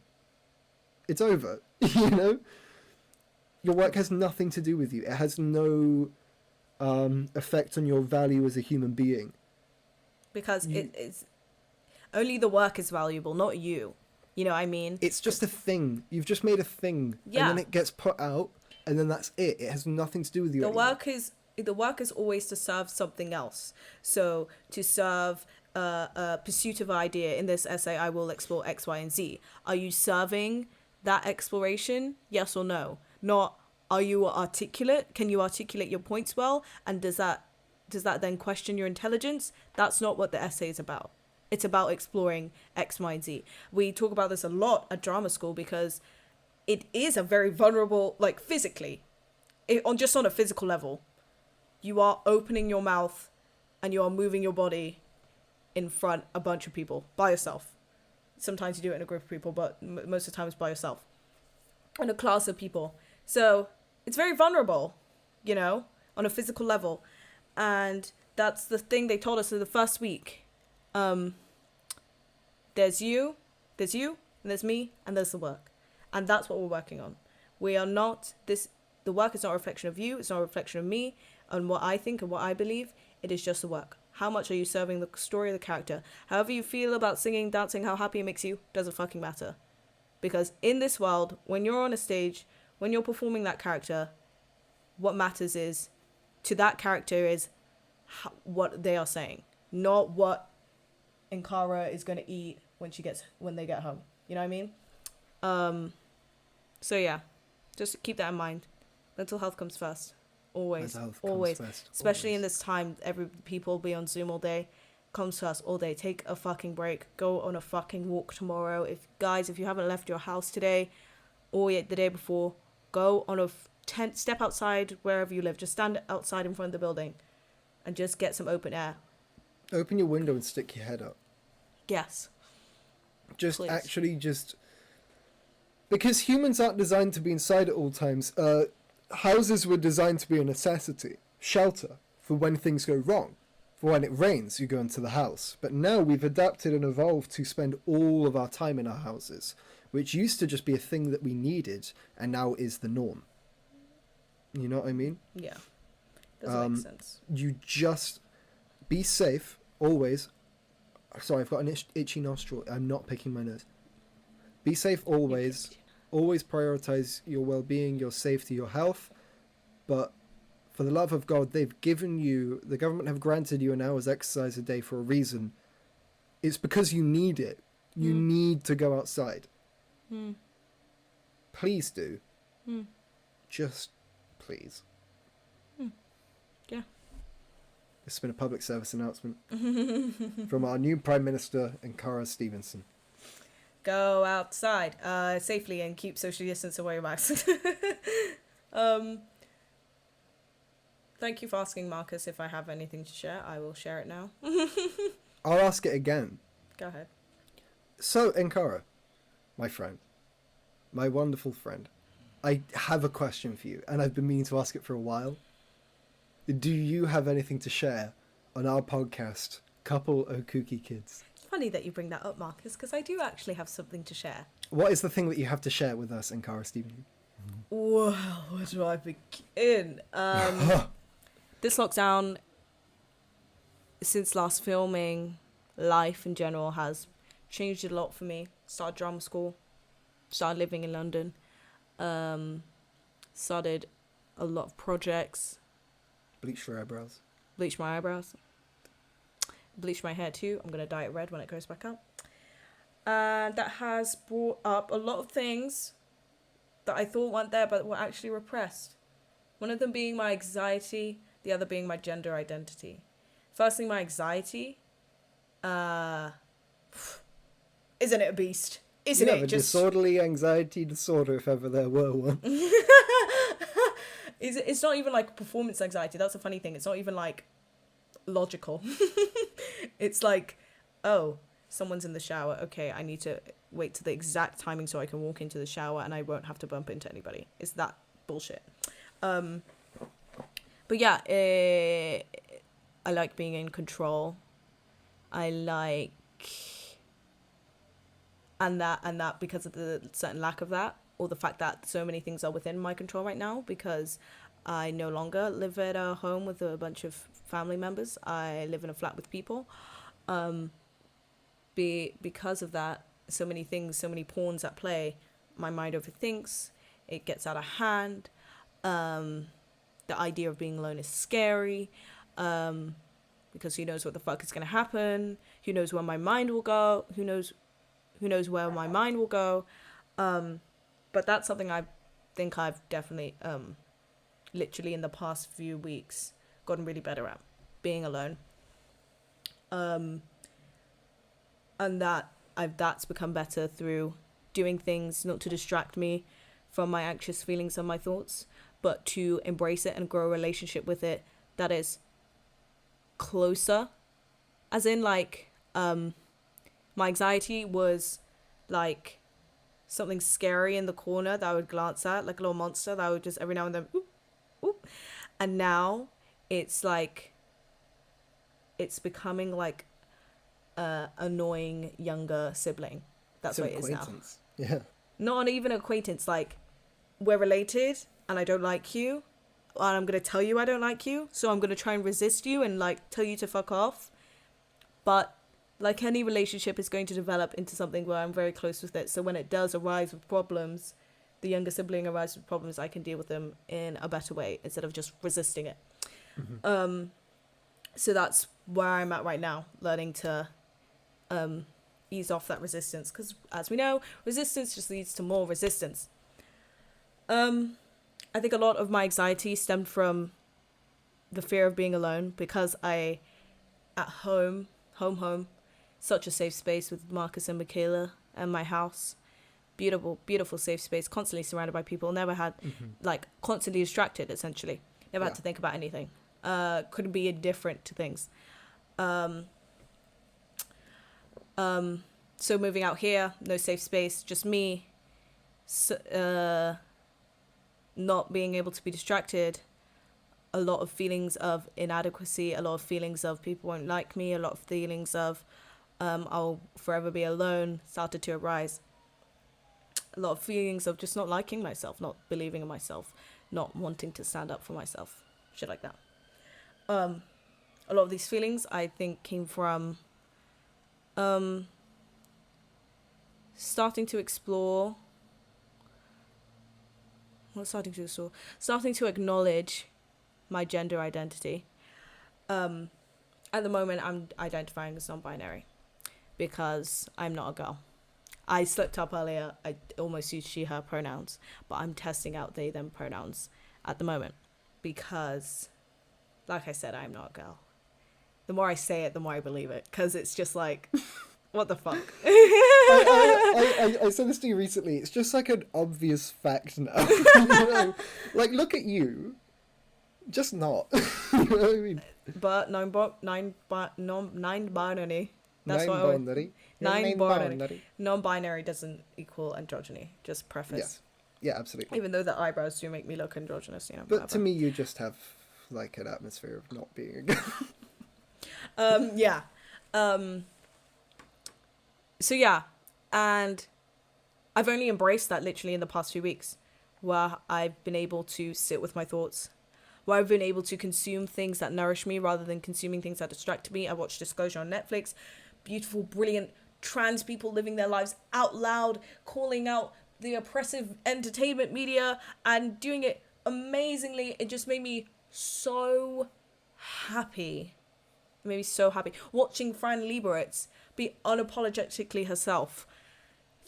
It's over. You know? Your work has nothing to do with you. It has no effect on your value as a human being. Because it's only the work is valuable, not you. You know what I mean? It's just a thing. You've just made a thing. Yeah. And then it gets put out, and then that's it. It has nothing to do with you anymore. The work is always to serve something else. So to serve a pursuit of idea. In this essay, I will explore X, Y, and Z. Are you serving that exploration? Yes or no? Not, are you articulate? Can you articulate your points well? And does that then question your intelligence? That's not what the essay is about. It's about exploring X, Y, and Z. We talk about this a lot at drama school because it is a very vulnerable, like physically, on a physical level. You are opening your mouth and you are moving your body in front of a bunch of people by yourself. Sometimes you do it in a group of people, but most of the time it's by yourself. And a class of people. So it's very vulnerable, you know, on a physical level. And that's the thing they told us in the first week. There's you, and there's me, and there's the work. And that's what we're working on. We are not the work is not a reflection of you, it's not a reflection of me, and what I think and what I believe. It is just the work. How much are you serving the story of the character? However you feel about singing, dancing, how happy it makes you, doesn't fucking matter. Because in this world, when you're on a stage, when you're performing that character, what matters is, to that character is what they are saying, not what Nkara is going to eat when they get home. You know what I mean? So yeah, just keep that in mind. Mental health comes first. Always. Always. Especially in this time, people be on Zoom all day. Comes first all day. Take a fucking break. Go on a fucking walk tomorrow. If you haven't left your house today or yet the day before, go on step outside wherever you live. Just stand outside in front of the building and just get some open air. Open your window and stick your head up. Yes. Please. Because humans aren't designed to be inside at all times. Houses were designed to be a necessity. Shelter for when things go wrong. For when it rains, you go into the house. But now we've adapted and evolved to spend all of our time in our houses, which used to just be a thing that we needed, and now is the norm. You know what I mean? Yeah. Doesn't make sense. You just be safe, always. Sorry, I've got an itchy nostril. I'm not picking my nose. Be safe always. Always prioritize your well-being, your safety, your health. But for the love of God, the government have granted you an hour's exercise a day for a reason. It's because you need it. You need to go outside. Please do. Just please. Yeah. This has been a public service announcement from our new Prime Minister, Nkara Stevenson. Go outside safely and keep social distance away your mask. Thank you for asking, Marcus. If I have anything to share, I will share it now. I'll ask it again. Go ahead. So, Nkara, my friend, my wonderful friend, I have a question for you, and I've been meaning to ask it for a while. Do you have anything to share on our podcast, Couple o' Kooky Kids? It's funny that you bring that up, Marcus, because I do actually have something to share. What is the thing that you have to share with us, Nkara Stevenson? Well, where do I begin? This lockdown, since last filming, life in general has changed a lot for me. Started drama school, started living in London, started a lot of projects. Bleach your eyebrows. Bleach my eyebrows. Bleach my hair too. I'm going to dye it red when it goes back out. And that has brought up a lot of things that I thought weren't there but were actually repressed. One of them being my anxiety, the other being my gender identity. Firstly, my anxiety. Isn't it a beast? Isn't you it have a just disorderly anxiety disorder if ever there were one. It's not even like performance anxiety. That's a funny thing. It's not even like logical. It's like, oh, someone's in the shower. Okay, I need to wait to the exact timing so I can walk into the shower and I won't have to bump into anybody. It's that bullshit. But yeah, I like being in control. I like, and that because of the certain lack of that, or the fact that so many things are within my control right now, because I no longer live at a home with a bunch of family members. I live in a flat with people. Because of that, so many things, so many pawns at play, my mind overthinks, it gets out of hand. The idea of being alone is scary, because who knows what the fuck is going to happen, who knows where my mind will go, who knows where my mind will go. But that's something I think I've definitely, literally in the past few weeks, gotten really better at, being alone. And that's become better through doing things not to distract me from my anxious feelings and my thoughts, but to embrace it and grow a relationship with it that is closer. As in, like, my anxiety was like something scary in the corner that I would glance at, like a little monster that I would just every now and then oop, oop. And now it's like, it's becoming like a annoying younger sibling. That's what it is now. Yeah. Not even an acquaintance, like, we're related and I don't like you, and I'm going to tell you I don't like you, so I'm going to try and resist you and like tell you to fuck off. But like any relationship is going to develop into something where I'm very close with it, so when it does arise with problems, the younger sibling arises with problems, I can deal with them in a better way instead of just resisting it. Mm-hmm. So that's where I'm at right now, learning to ease off that resistance, because as we know, resistance just leads to more resistance. I think a lot of my anxiety stemmed from the fear of being alone, because at home, such a safe space with Marcus and Michaela and my house, beautiful safe space, constantly surrounded by people, never had like constantly distracted, essentially, never had to think about anything, couldn't be indifferent to things. So moving out here, no safe space, just me, not being able to be distracted, a lot of feelings of inadequacy, a lot of feelings of people won't like me, a lot of feelings of I'll forever be alone started to arise. A lot of feelings of just not liking myself, not believing in myself, not wanting to stand up for myself, shit like that. A lot of these feelings, I think, came from starting to acknowledge my gender identity. At the moment, I'm identifying as non-binary because I'm not a girl. I slipped up earlier. I almost used she, her pronouns, but I'm testing out they, them pronouns at the moment because, like I said, I'm not a girl. The more I say it, the more I believe it, because it's just like, what the fuck? I said this to you recently. It's just like an obvious fact now. You know? Like, look at you. Just not. You know what I mean? But non-binary. That's what non-binary. Non-binary doesn't equal androgyny. Just preface. Yes. Yeah, absolutely. Even though the eyebrows do make me look androgynous, you know. But whatever. to me, you just have like an atmosphere of not being a girl. Yeah. So yeah, and I've only embraced that literally in the past few weeks, where I've been able to sit with my thoughts, where I've been able to consume things that nourish me rather than consuming things that distract me. I watched Disclosure on Netflix, beautiful, brilliant trans people living their lives out loud, calling out the oppressive entertainment media and doing it amazingly. It just made me so happy. It made me so happy. Watching Fran Lebowitz be unapologetically herself,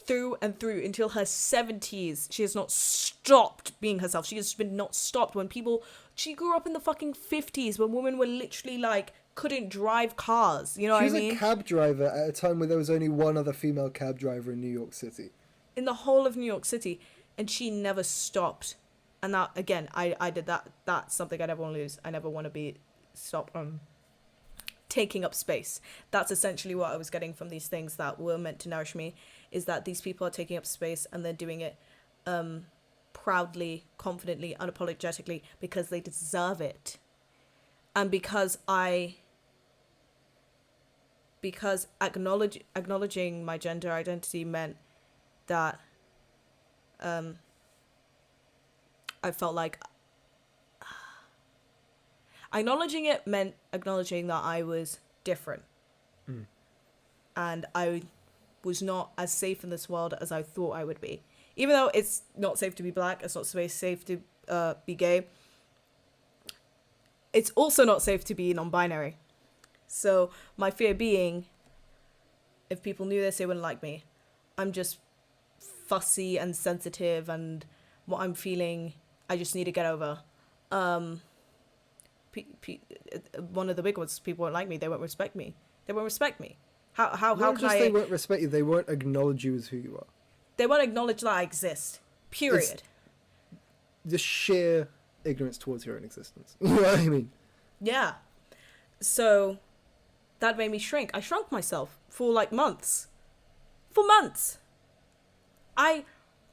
through and through until her 70s. She has not stopped being herself. She has been not stopped when people... She grew up in the fucking 50s when women were literally like, couldn't drive cars. You know what I mean? She was a cab driver at a time where there was only one other female cab driver in New York City. In the whole of New York City. And she never stopped. And that, again, I did that. That's something I never want to lose. I never want to be stopped on taking up space. That's essentially what I was getting from these things that were meant to nourish me, is that these people are taking up space and they're doing it proudly, confidently, unapologetically, because they deserve it. And because acknowledging my gender identity meant that I felt like acknowledging it meant acknowledging that I was different. And I was not as safe in this world as I thought I would be. Even though it's not safe to be black, it's not safe to be gay, it's also not safe to be non-binary. So my fear being, if people knew this, they wouldn't like me. I'm just fussy and sensitive, and what I'm feeling, I just need to get over. One of the big ones, people won't like me. They won't respect me. They won't respect me. How can I? They won't respect you. They won't acknowledge you as who you are. They won't acknowledge that I exist. Period. Just sheer ignorance towards your own existence. You know what I mean? Yeah. So that made me shrink. I shrunk myself for like months. For months. And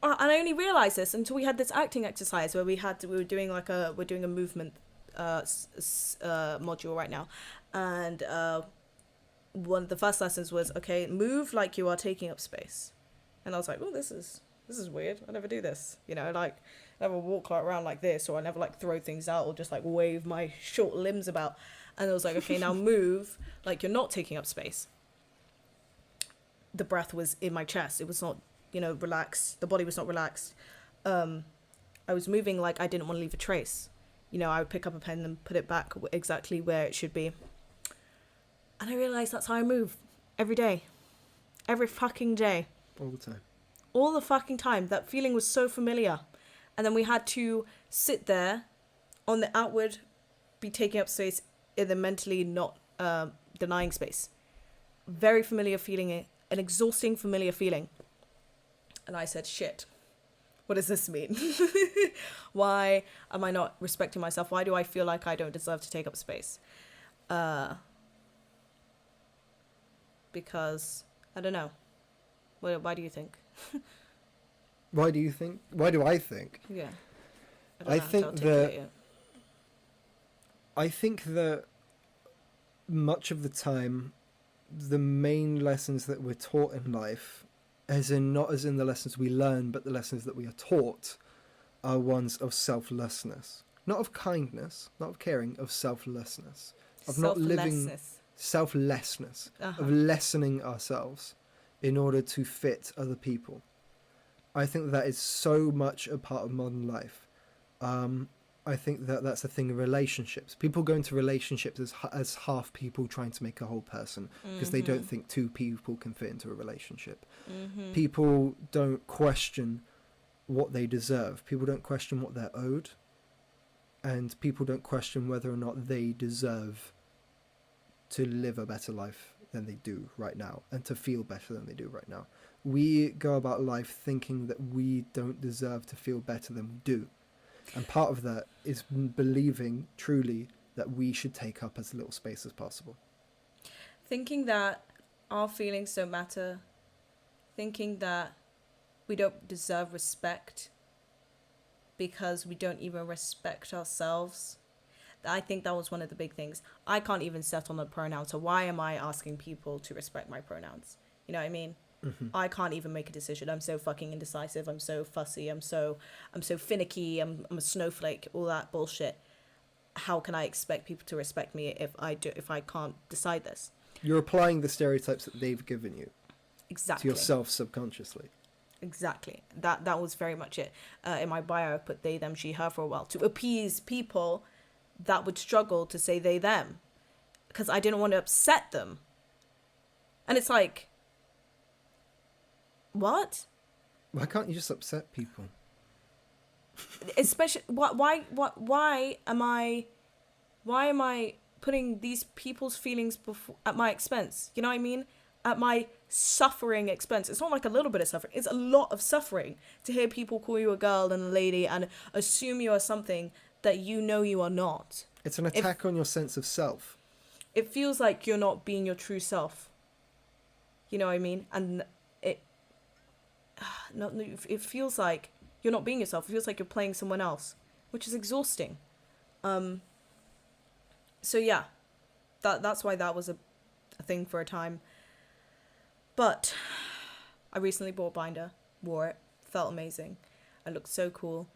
I only realized this until we had this acting exercise where we're doing a movement module right now, and one of the first lessons was, okay, move like you are taking up space. And I was like, oh, this is weird. I never do this, like I never walk around like this, or I never like throw things out or just like wave my short limbs about. And I was like, okay, now move like you're not taking up space. The breath was in my chest. It was not relaxed. The body was not relaxed. I was moving like I didn't want to leave a trace. I would pick up a pen and put it back exactly where it should be. And I realized that's how I move every day. Every fucking day. All the time. All the fucking time. That feeling was so familiar. And then we had to sit there on the outward, be taking up space, and then mentally not denying space. Very familiar feeling, an exhausting familiar feeling. And I said, shit, what does this mean? Why am I not respecting myself? Why do I feel like I don't deserve to take up space? Because, I don't know. Why do you think? Why do you think? Why do I think? Yeah. I think that much of the time, the main lessons that we're taught in life, not as in the lessons we learn, but the lessons that we are taught, are ones of selflessness. Not of kindness, not of caring, of selflessness. Of not living... Selflessness. Of lessening ourselves in order to fit other people. I think that is so much a part of modern life. I think that that's the thing in relationships. People go into relationships as half people trying to make a whole person because they don't think two people can fit into a relationship. People don't question what they deserve. People don't question what they're owed. And people don't question whether or not they deserve to live a better life than they do right now and to feel better than they do right now. We go about life thinking that we don't deserve to feel better than we do. And part of that is believing truly that we should take up as little space as possible. Thinking that our feelings don't matter. Thinking that we don't deserve respect because we don't even respect ourselves. I think that was one of the big things. I can't even set on a pronoun, so why am I asking people to respect my pronouns? You know what I mean? I can't even make a decision. I'm so fucking indecisive. I'm so fussy. I'm so finicky. I'm a snowflake. All that bullshit. How can I expect people to respect me if I can't decide this? You're applying the stereotypes that they've given you. Exactly. To yourself subconsciously. Exactly. That was very much it. In my bio, I put they, them, she, her for a while to appease people that would struggle to say they, them, because I didn't want to upset them. And it's like, What? Why can't you just upset people? Especially, why am I putting these people's feelings at my expense? You know what I mean? At my suffering expense. It's not like a little bit of suffering. It's a lot of suffering to hear people call you a girl and a lady and assume you are something that you know you are not. It's an attack on your sense of self. It feels like you're not being your true self. You know what I mean? And it feels like you're not being yourself. It feels like you're playing someone else, which is exhausting. So yeah, that's why that was a thing for a time. But I recently bought a binder, wore it, felt amazing. I looked so cool.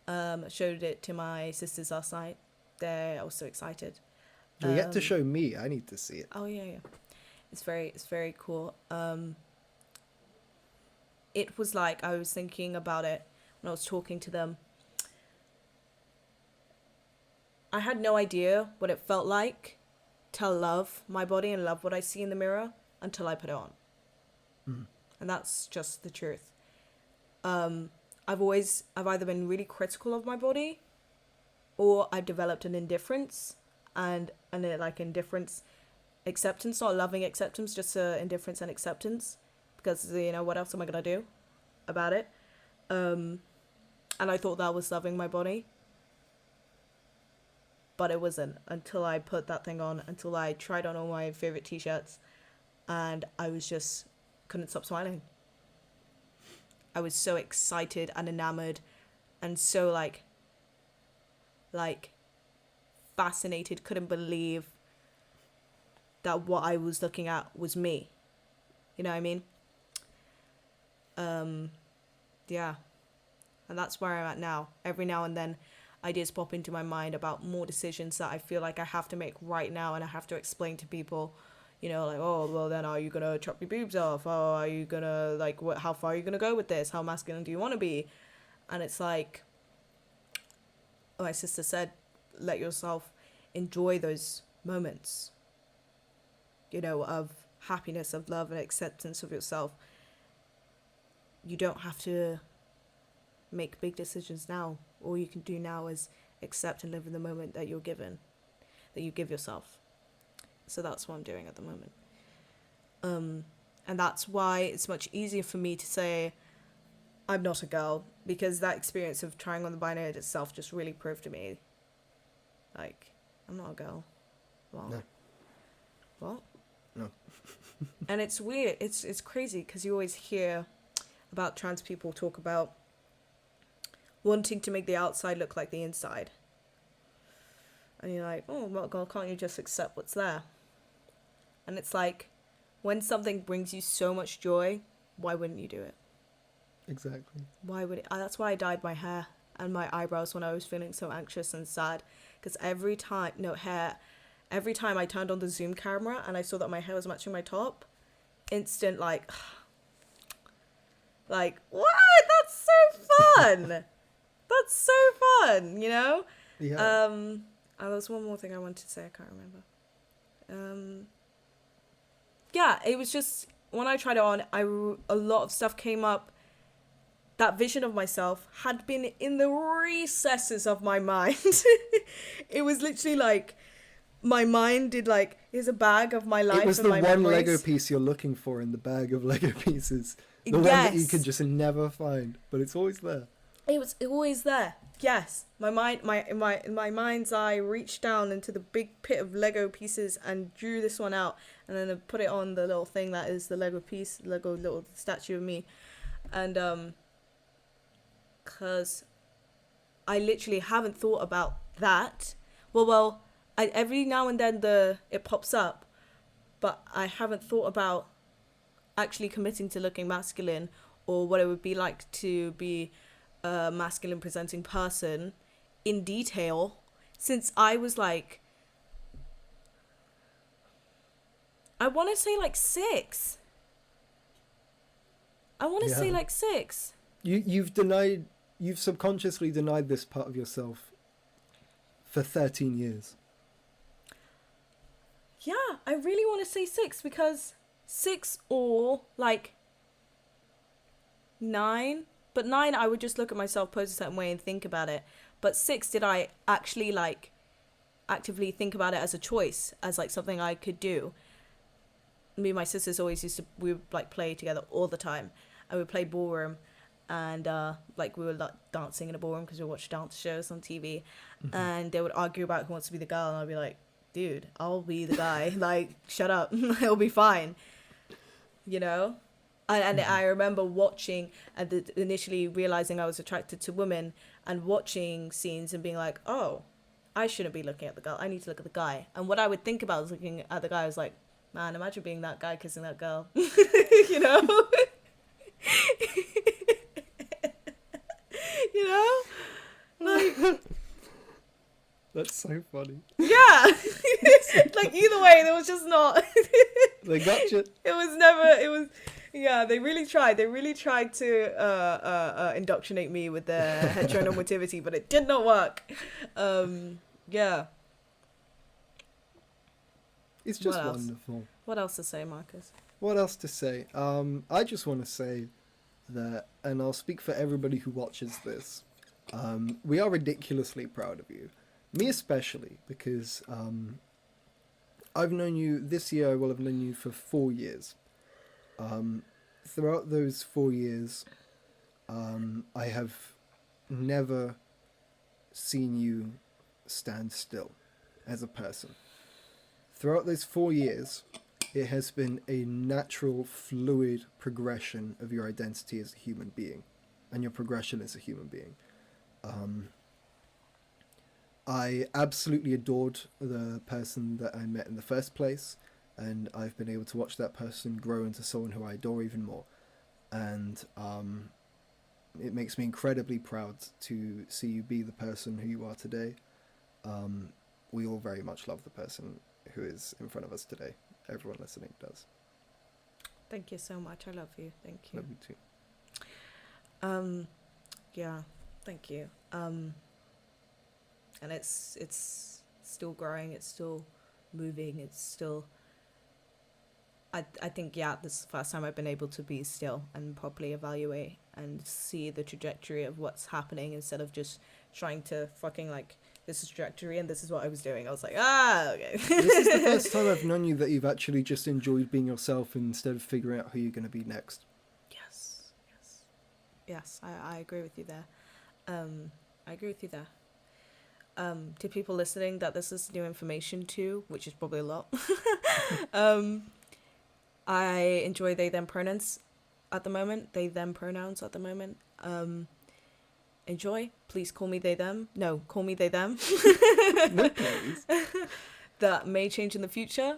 Showed it to my sisters last night. I was so excited. You get to show me. I need to see it. Oh yeah. It's very cool. It was like I was thinking about it when I was talking to them. I had no idea what it felt like to love my body and love what I see in the mirror until I put it on. And that's just the truth. I've either been really critical of my body, or I've developed an indifference and like indifference acceptance, not loving acceptance, just indifference and acceptance, because what else am I gonna do about it? And I thought that was loving my body, but it wasn't until I put that thing on, until I tried on all my favorite t-shirts, and I was just couldn't stop smiling. I was so excited and enamored and so like fascinated, couldn't believe that what I was looking at was me. You know what I mean? Yeah. And that's where I'm at now. Every now and then ideas pop into my mind about more decisions that I feel like I have to make right now, and I have to explain to people, like, oh, well, then are you going to chop your boobs off? Oh, are you going to, how far are you going to go with this? How masculine do you want to be? And it's like, my sister said, let yourself enjoy those moments, of happiness, of love and acceptance of yourself. You don't have to make big decisions now. All you can do now is accept and live in the moment that you're given, that you give yourself. So that's what I'm doing at the moment. And that's why it's much easier for me to say I'm not a girl, because that experience of trying on the binary itself just really proved to me, like, I'm not a girl. Well, no. What? No. And it's weird. It's crazy, because you always hear about trans people talk about wanting to make the outside look like the inside. And you're like, oh, well, God, can't you just accept what's there? And it's like, when something brings you so much joy, why wouldn't you do it? Exactly. Why would it? That's why I dyed my hair and my eyebrows when I was feeling so anxious and sad. Because every time I turned on the Zoom camera and I saw that my hair was matching my top, instant like, what? That's so fun. That's so fun, Yeah. And there was one more thing I wanted to say. I can't remember. Yeah, it was just, when I tried it on, a lot of stuff came up. That vision of myself had been in the recesses of my mind. It was literally like, my mind did here's a bag of my life. It was and the my one memories. Lego piece you're looking for in the bag of Lego pieces. The one that you can just never find, but it's always there. It was always there. Yes, my mind's eye reached down into the big pit of Lego pieces and drew this one out, and then I put it on the little thing that is the Lego piece, Lego little statue of me, and because I literally haven't thought about that. Well, every now and then it pops up, but I haven't thought about actually committing to looking masculine, or what it would be like to be a masculine presenting person in detail, since I was I want to say 6. I want to say 6. You've subconsciously denied this part of yourself for 13 years. Yeah, I really want to say 6, because 6 or 9. But 9, I would just look at myself, pose a certain way, and think about it. But 6, did I actually like actively think about it as a choice, as like something I could do? Me and my sisters always we would like play together all the time, and we'd play ballroom, and like we were like dancing in a ballroom because we watched dance shows on TV, and they would argue about who wants to be the girl, and I'd be like, dude, I'll be the guy. Like, shut up. It'll be fine. You know? And I remember watching and initially realizing I was attracted to women and watching scenes and being like, oh, I shouldn't be looking at the girl. I need to look at the guy. And what I would think about was looking at the guy. I was like, man, imagine being that guy kissing that girl. You know? You know? Like, That's so funny. yeah. Like, either way, there was just not. They got you. Yeah, they really tried. They really tried to indoctrinate me with their heteronormativity, but it did not work. Yeah. It's just wonderful. What else to say, Marcus? What else to say? I just want to say that, and I'll speak for everybody who watches this, we are ridiculously proud of you. Me especially, because I've known you, this year I will have known you for 4 years. Throughout those 4 years, I have never seen you stand still as a person. Throughout those 4 years, it has been a natural, fluid progression of your identity as a human being, and your progression as a human being. I absolutely adored the person that I met in the first place, and I've been able to watch that person grow into someone who I adore even more. And it makes me incredibly proud to see you be the person who you are today. We all very much love the person who is in front of us today. Everyone listening does. Thank you so much. I love you. Thank you. Love you too. Yeah, thank you. And it's still growing, it's still moving, it's still... I think, yeah, this is the first time I've been able to be still and properly evaluate and see the trajectory of what's happening instead of just trying to fucking, like, this is trajectory and this is what I was doing. I was like, okay. This is the first time I've known you that you've actually just enjoyed being yourself instead of figuring out who you're going to be next. Yes, I agree with you there. I agree with you there. To people listening that this is new information to, which is probably a lot, I enjoy they, them pronouns at the moment. They, them pronouns at the moment. Enjoy. Please call me they, them. No, call me they, them. No, please. That may change in the future,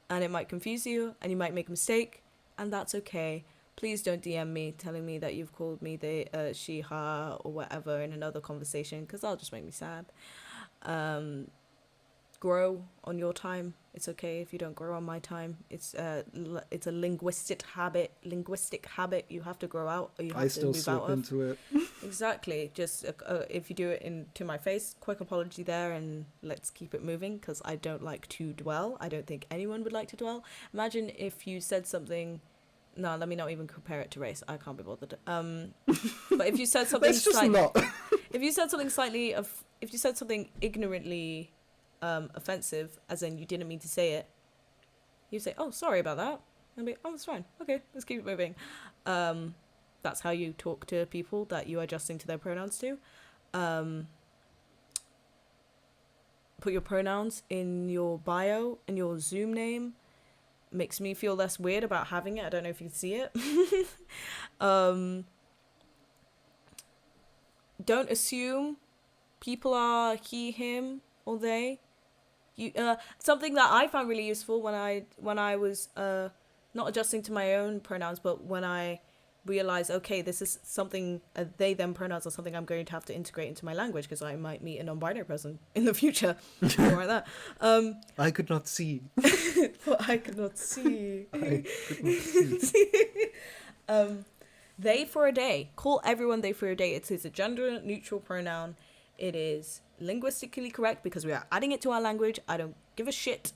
and it might confuse you, and you might make a mistake, and that's okay. Please don't DM me telling me that you've called me they, she, her, or whatever in another conversation, because that'll just make me sad. Grow on your time. It's okay if you don't grow on my time. It's a linguistic habit. You have to grow out, or you have I to still move slip out of. into it. Exactly. Just if you do it to my face, quick apology there, and let's keep it moving, because I don't like to dwell. I don't think anyone would like to dwell. Imagine if you said something. No, let me not even compare it to race. I can't be bothered. But if you said something, Let's just not. If you said something ignorantly offensive, as in you didn't mean to say it, you say, "Oh, sorry about that," and be, "Oh, it's fine. Okay, let's keep it moving." That's how you talk to people that you are adjusting to their pronouns to. Put your pronouns in your bio, in your Zoom name. Makes me feel less weird about having it. I don't know if you can see it. Don't assume people are he, him, or they. You something that I found really useful when I was not adjusting to my own pronouns, but when I realized, okay, this is something they, them pronouns are something I'm going to have to integrate into my language, because I might meet a non-binary person in the future, something like that. I could not see. But I could not see. I could not see. They for a day. Call everyone they for a day. It is a gender neutral pronoun. It is linguistically correct because we are adding it to our language. I don't give a shit.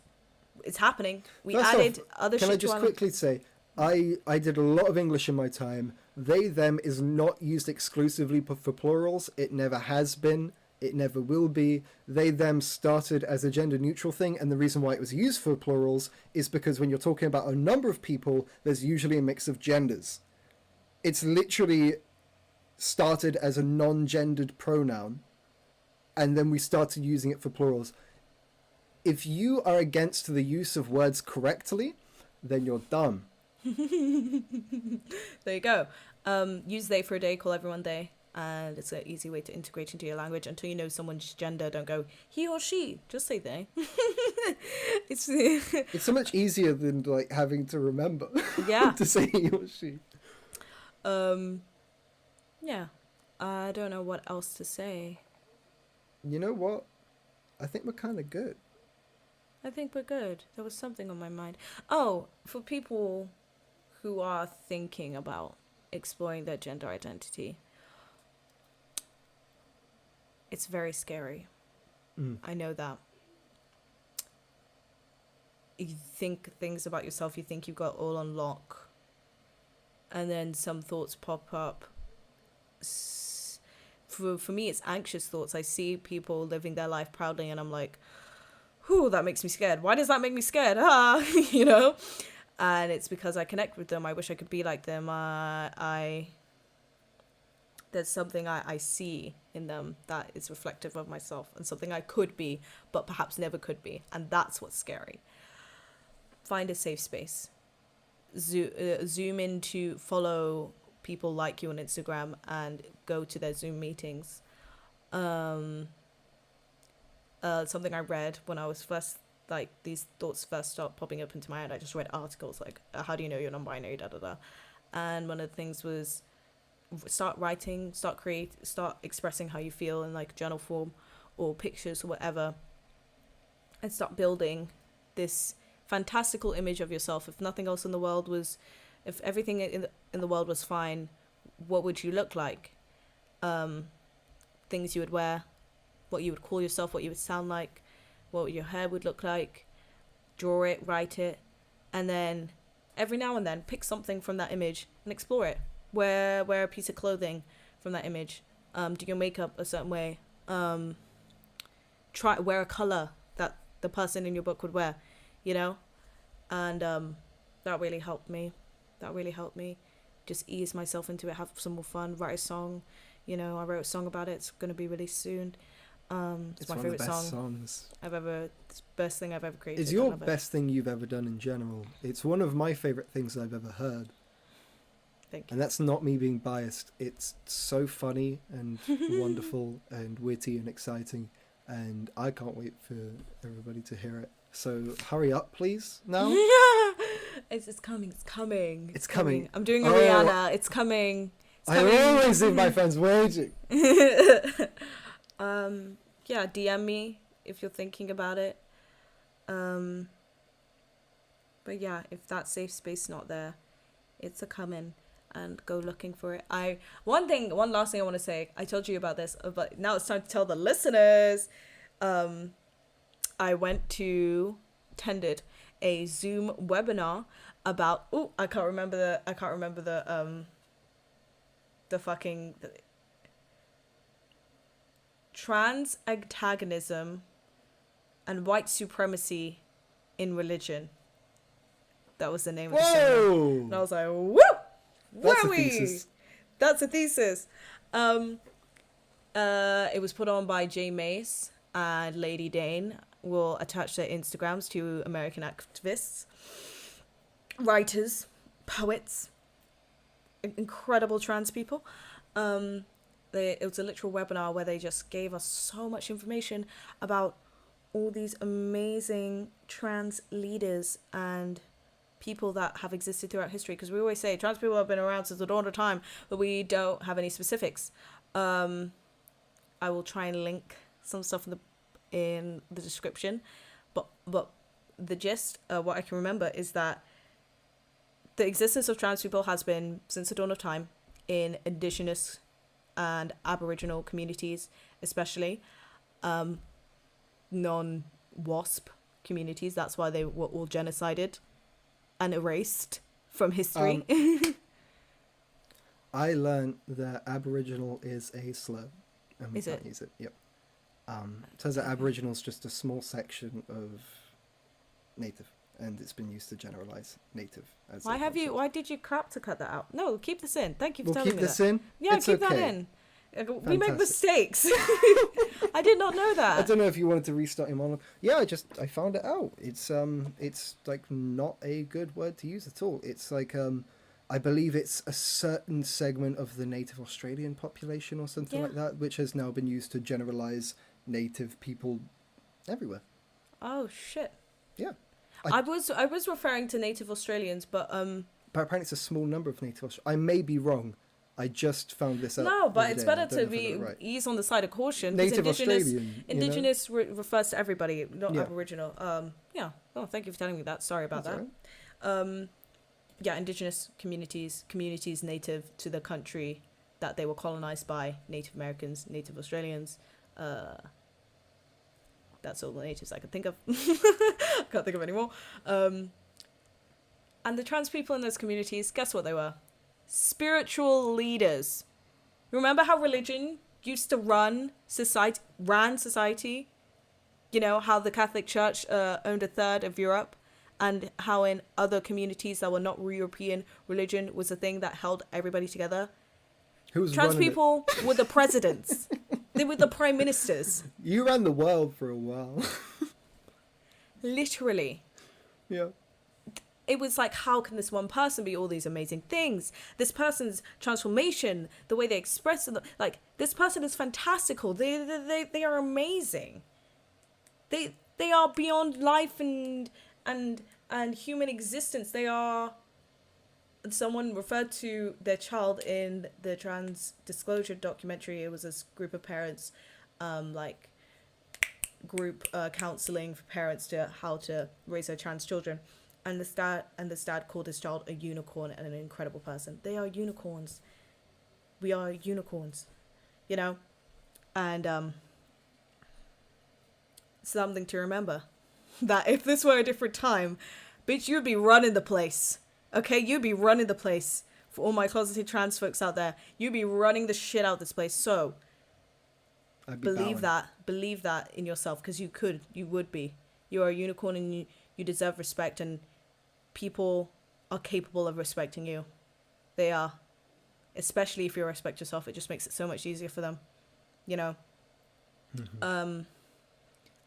It's happening. We First added off, other can shit I just to our quickly say, I did a lot of English in my time. They, them is not used exclusively for plurals. It never has been. It never will be. They, them started as a gender neutral thing, and the reason why it was used for plurals is because when you're talking about a number of people, there's usually a mix of genders. It's literally started as a non-gendered pronoun, and then we started using it for plurals. If you are against the use of words correctly, then you're dumb. There you go. Use they for a day, call everyone they, and it's an easy way to integrate into your language. Until you know someone's gender, don't go he or she, just say they. It's so much easier than like having to remember to say he or she. Yeah, I don't know what else to say. You know what, I think we're kind of good. I think we're good. There was something on my mind. Oh, for people who are thinking about exploring their gender identity, it's very scary. I know that. You think things about yourself, you think you've got all on lock, and then some thoughts pop up. For me, it's anxious thoughts. I see people living their life proudly, and I'm like, whew, that makes me scared. Why does that make me scared? You know? And it's because I connect with them. I wish I could be like them. There's something I see in them that is reflective of myself, and something I could be, but perhaps never could be. And that's what's scary. Find a safe space. Zoom in to follow people like you on Instagram and go to their Zoom meetings. Something I read when I was first, like, these thoughts first started popping up into my head. I just read articles like, how do you know you're non-binary, da-da-da. And one of the things was start writing, start expressing how you feel in, like, journal form or pictures or whatever, and start building this fantastical image of yourself. If nothing else in the world was, if everything in the world was fine, what would you look like? Things you would wear, what you would call yourself, what you would sound like, what your hair would look like. Draw it, write it, and then every now and then pick something from that image and explore it. Wear a piece of clothing from that image. Do your makeup a certain way. Try wear a color that the person in your book would wear, you know? And that really helped me. Just ease myself into it, have some more fun, write a song. You know, I wrote a song about it. It's going to be released soon. It's my favorite songs I've ever, it's the best thing I've ever created. It's your best thing you've ever done in general. It's one of my favorite things I've ever heard. Thank you. And that's not me being biased. It's so funny and wonderful and witty and exciting, and I can't wait for everybody to hear it. So hurry up, please, now. It's coming. It's coming. I'm doing a Rihanna. It's coming. I always leave my friends waiting. Yeah, DM me if you're thinking about it. But yeah, if that safe space not there, it's a coming, and go looking for it. One last thing I want to say. I told you about this, but now it's time to tell the listeners. I attended a Zoom webinar about I can't remember the fucking trans antagonism and white supremacy in religion. That was the name of the seminar. And I was like, woo! That's a thesis. It was put on by Jay Mace and Lady Dane. Will attach their Instagrams to American activists, writers, poets, incredible trans people. It was a literal webinar where they just gave us so much information about all these amazing trans leaders and people that have existed throughout history. Because we always say trans people have been around since the dawn of time, but we don't have any specifics. I will try and link some stuff in the description, but the gist, what I can remember is that the existence of trans people has been since the dawn of time in indigenous and aboriginal communities, especially non-WASP communities. That's why they were all genocided and erased from history. I learned that Aboriginal is a slur, and we Is can't it? use it. Yep. Turns out Aboriginal is just a small section of Native, and it's been used to generalize Native. As a concept. Why did you crap to cut that out? No, keep this in. Thank you for We'll telling keep me this that. in. Yeah, It's keep that okay. in. We make Fantastic. mistakes. I did not know I that. don't know if you wanted to restart your monologue. Yeah, I found it out. It's like not a good word to use at all. It's like I believe it's a certain segment of the native Australian population or something Yeah. like that, which has now been used to generalize native people everywhere. Oh shit. Yeah. I was referring to native Australians, but But apparently it's a small number of native Australians. I may be wrong. I just found this out. no, the but other it's day, and I better don't to know if I got be it right. ease on the side of caution. 'Cause Native Australian. you know? Indigenous refers to everybody, not Yeah. Aboriginal. Yeah. Oh, thank you for telling me that. Sorry about That's that. all right. Yeah, indigenous communities native to the country that they were colonized by, Native Americans, Native Australians. That's all the natives I could think of. I can't think of any more. And the trans people in those communities, guess what they were? Spiritual leaders. Remember how religion used to ran society? You know, how the Catholic Church owned a third of Europe, and how in other communities that were not European, religion was the thing that held everybody together. Who's Trans running people were the presidents. They were the prime ministers. it? You ran the world for a while. Literally. Yeah. It was like, how can this one person be all these amazing things? This transformation, the way they express it, like, this person is fantastical. They are amazing. They are beyond life and human existence. They are. Someone referred to their child in the trans disclosure documentary. It was this group of parents, counseling for parents to how to raise their trans children, and the dad called his child a unicorn and an incredible person. They are unicorns. We are unicorns, you know, and something to remember. That if this were a different time, bitch, you'd be running the place. Okay, you'd be running the place. For all my closeted trans folks out there, you'd be running the shit out of this place. So I'd be bowing. believe that in yourself, because you would be. You are a unicorn, and you deserve respect, and people are capable of respecting you. They are. Especially if you respect yourself, it just makes it so much easier for them. You know. Mm-hmm.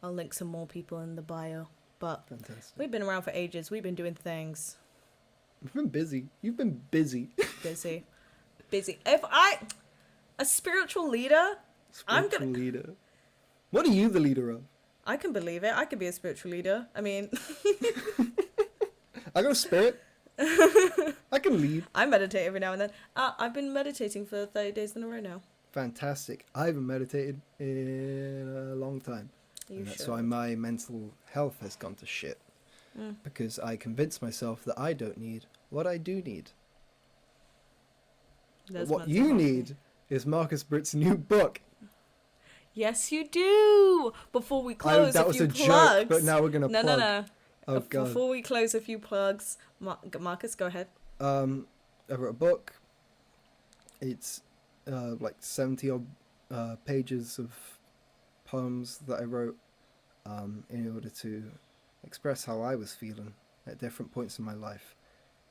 I'll link some more people in the bio. But Fantastic. we've been around for ages. We've been doing things. You've been busy. You've been busy. Busy. A spiritual leader, Spiritual leader. What are you the leader of? I can believe it. I could be a spiritual leader. I mean, I got a spirit. I can lead. I meditate every now and then. I've been meditating for 30 days in a row now. Fantastic. I haven't meditated in a long time. And that's why my mental health has gone to shit. Because I convinced myself that I don't need what I do need. What you need is Marcus Britt's new book. Yes, you do. Before we close, that a was few a plugs. joke, but now we're going to plug. No. Oh, God. Before we close, a few plugs. Marcus, go ahead. I wrote a book. It's like 70 odd pages of poems that I wrote in order to express how I was feeling at different points in my life.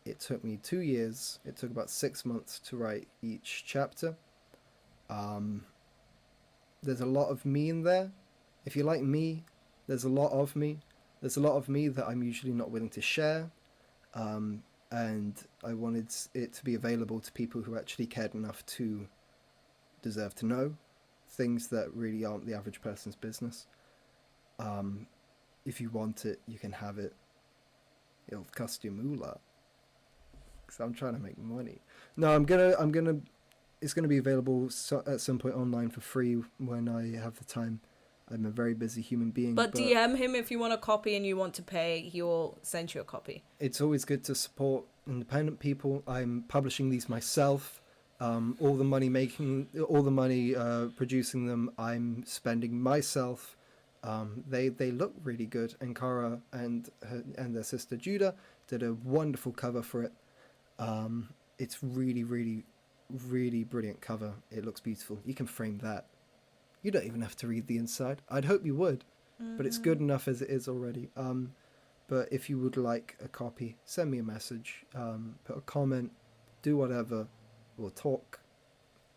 It took me 2 years. It took about 6 months to write each chapter. There's a lot of me in there. If you like me, there's a lot of me. There's a lot of me that I'm usually not willing to share. And I wanted it to be available to people who actually cared enough to deserve to know things that really aren't the average person's business. If you want it, you can have it. It'll cost you moolah. Because I'm trying to make money. No, it's gonna be available at some point online for free when I have the time. I'm a very busy human being. But DM him if you want a copy and you want to pay. He will send you a copy. It's always good to support independent people. I'm publishing these myself. All the money producing them, I'm spending myself. They look really good. Nkara and their sister Judah did a wonderful cover for it. It's really, really, really brilliant cover. It looks beautiful. You can frame that. You don't even have to read the inside. I'd hope you would, but it's good enough as it is already. But if you would like a copy, send me a message, put a comment, do whatever. We'll talk.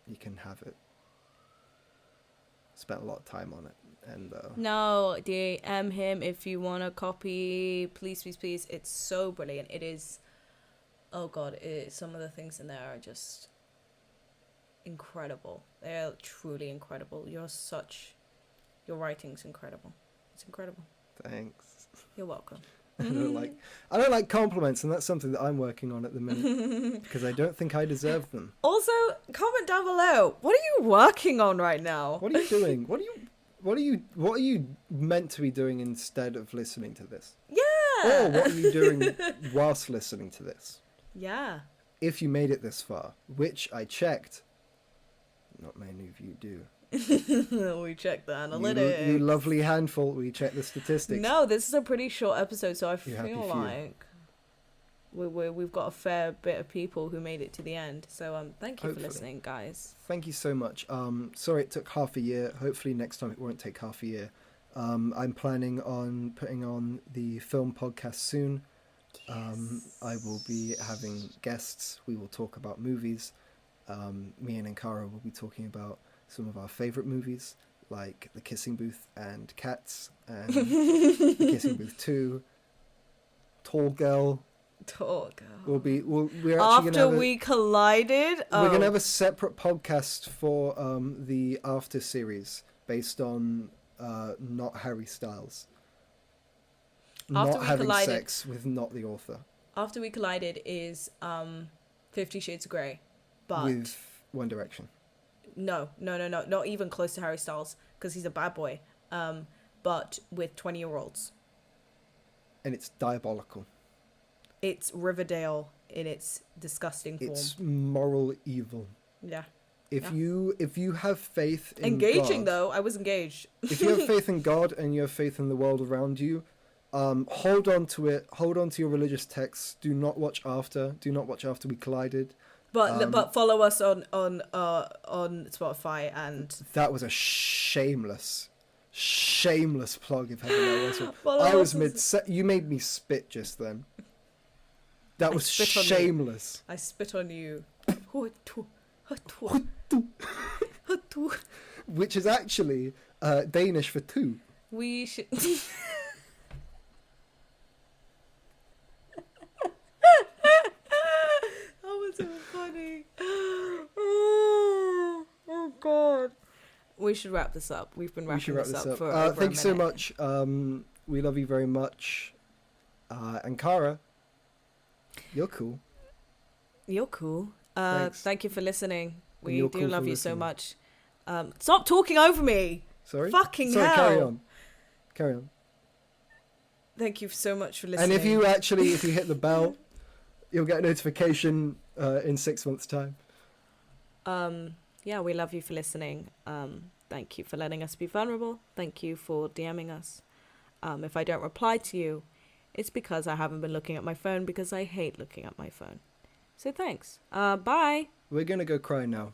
You can have it. Spent a lot of time on it. And No, DM him if you want a copy. Please, please, please. It's so brilliant. It is. Oh God, some of the things in there are just incredible. They're truly incredible. Your writing's incredible. It's incredible. thanks. You're welcome. I don't like compliments, and that's something that I'm working on at the minute because I don't think I deserve them. Also, comment down below. What are you working on right now? What are you doing? What are you meant to be doing instead of listening to this? Yeah. Or what are you doing whilst listening to this? Yeah. If you made it this far, which I checked, not many of you do. We checked the analytics. You lovely handful. We checked the statistics. No, this is a pretty short episode, so I You happy feel few. like we've got a fair bit of people who made it to the end. So thank you Hopefully. for listening, guys. Thank you so much. Sorry it took half a year. Hopefully next time it won't take half a year. I'm planning on putting on the film podcast soon. I will be having guests. We will talk about movies. Me and Nkara will be talking about some of our favourite movies, like The Kissing Booth and Cats, and The Kissing Booth 2, Tall Girl. Tall Girl. We're actually After we collided. We're gonna have a separate podcast for the After series based on not Harry Styles. After Not We having Collided. sex with not the author. After We Collided is 50 Shades of Grey, but With One Direction. no, not even close to Harry Styles because he's a bad boy. But with 20-year-olds. And it's diabolical. It's Riverdale in its disgusting form. It's moral evil. Yeah. If you have faith in Engaging God, though. I was engaged. if you have faith in God and you have faith in the world around you, hold on to it. Hold on to your religious texts. Do not watch After. Do not watch After We Collided. But follow us on Spotify and That was a shameless plug if ever there was one. Follow I was us you made me spit just then. That was spit on you. shameless. I spit on you. Which is actually Danish for two. We should. That was so funny. Oh God. We should wrap this up. We've been We should wrapping wrap this this up up. for over Thank you so minute. much. We love you very much. Nkara, you're cool. You're cool. Thanks. Thank you for listening. And We you're do cool love for you so listening. much. Stop talking over me. Sorry? Fucking Sorry, hell. Carry on. Thank you so much for listening. And if you hit the bell, you'll get a notification in 6 months' time. Yeah, we love you for listening. Thank you for letting us be vulnerable. Thank you for DMing us. If I don't reply to you, it's because I haven't been looking at my phone because I hate looking at my phone. So thanks. Bye. We're going to go cry now.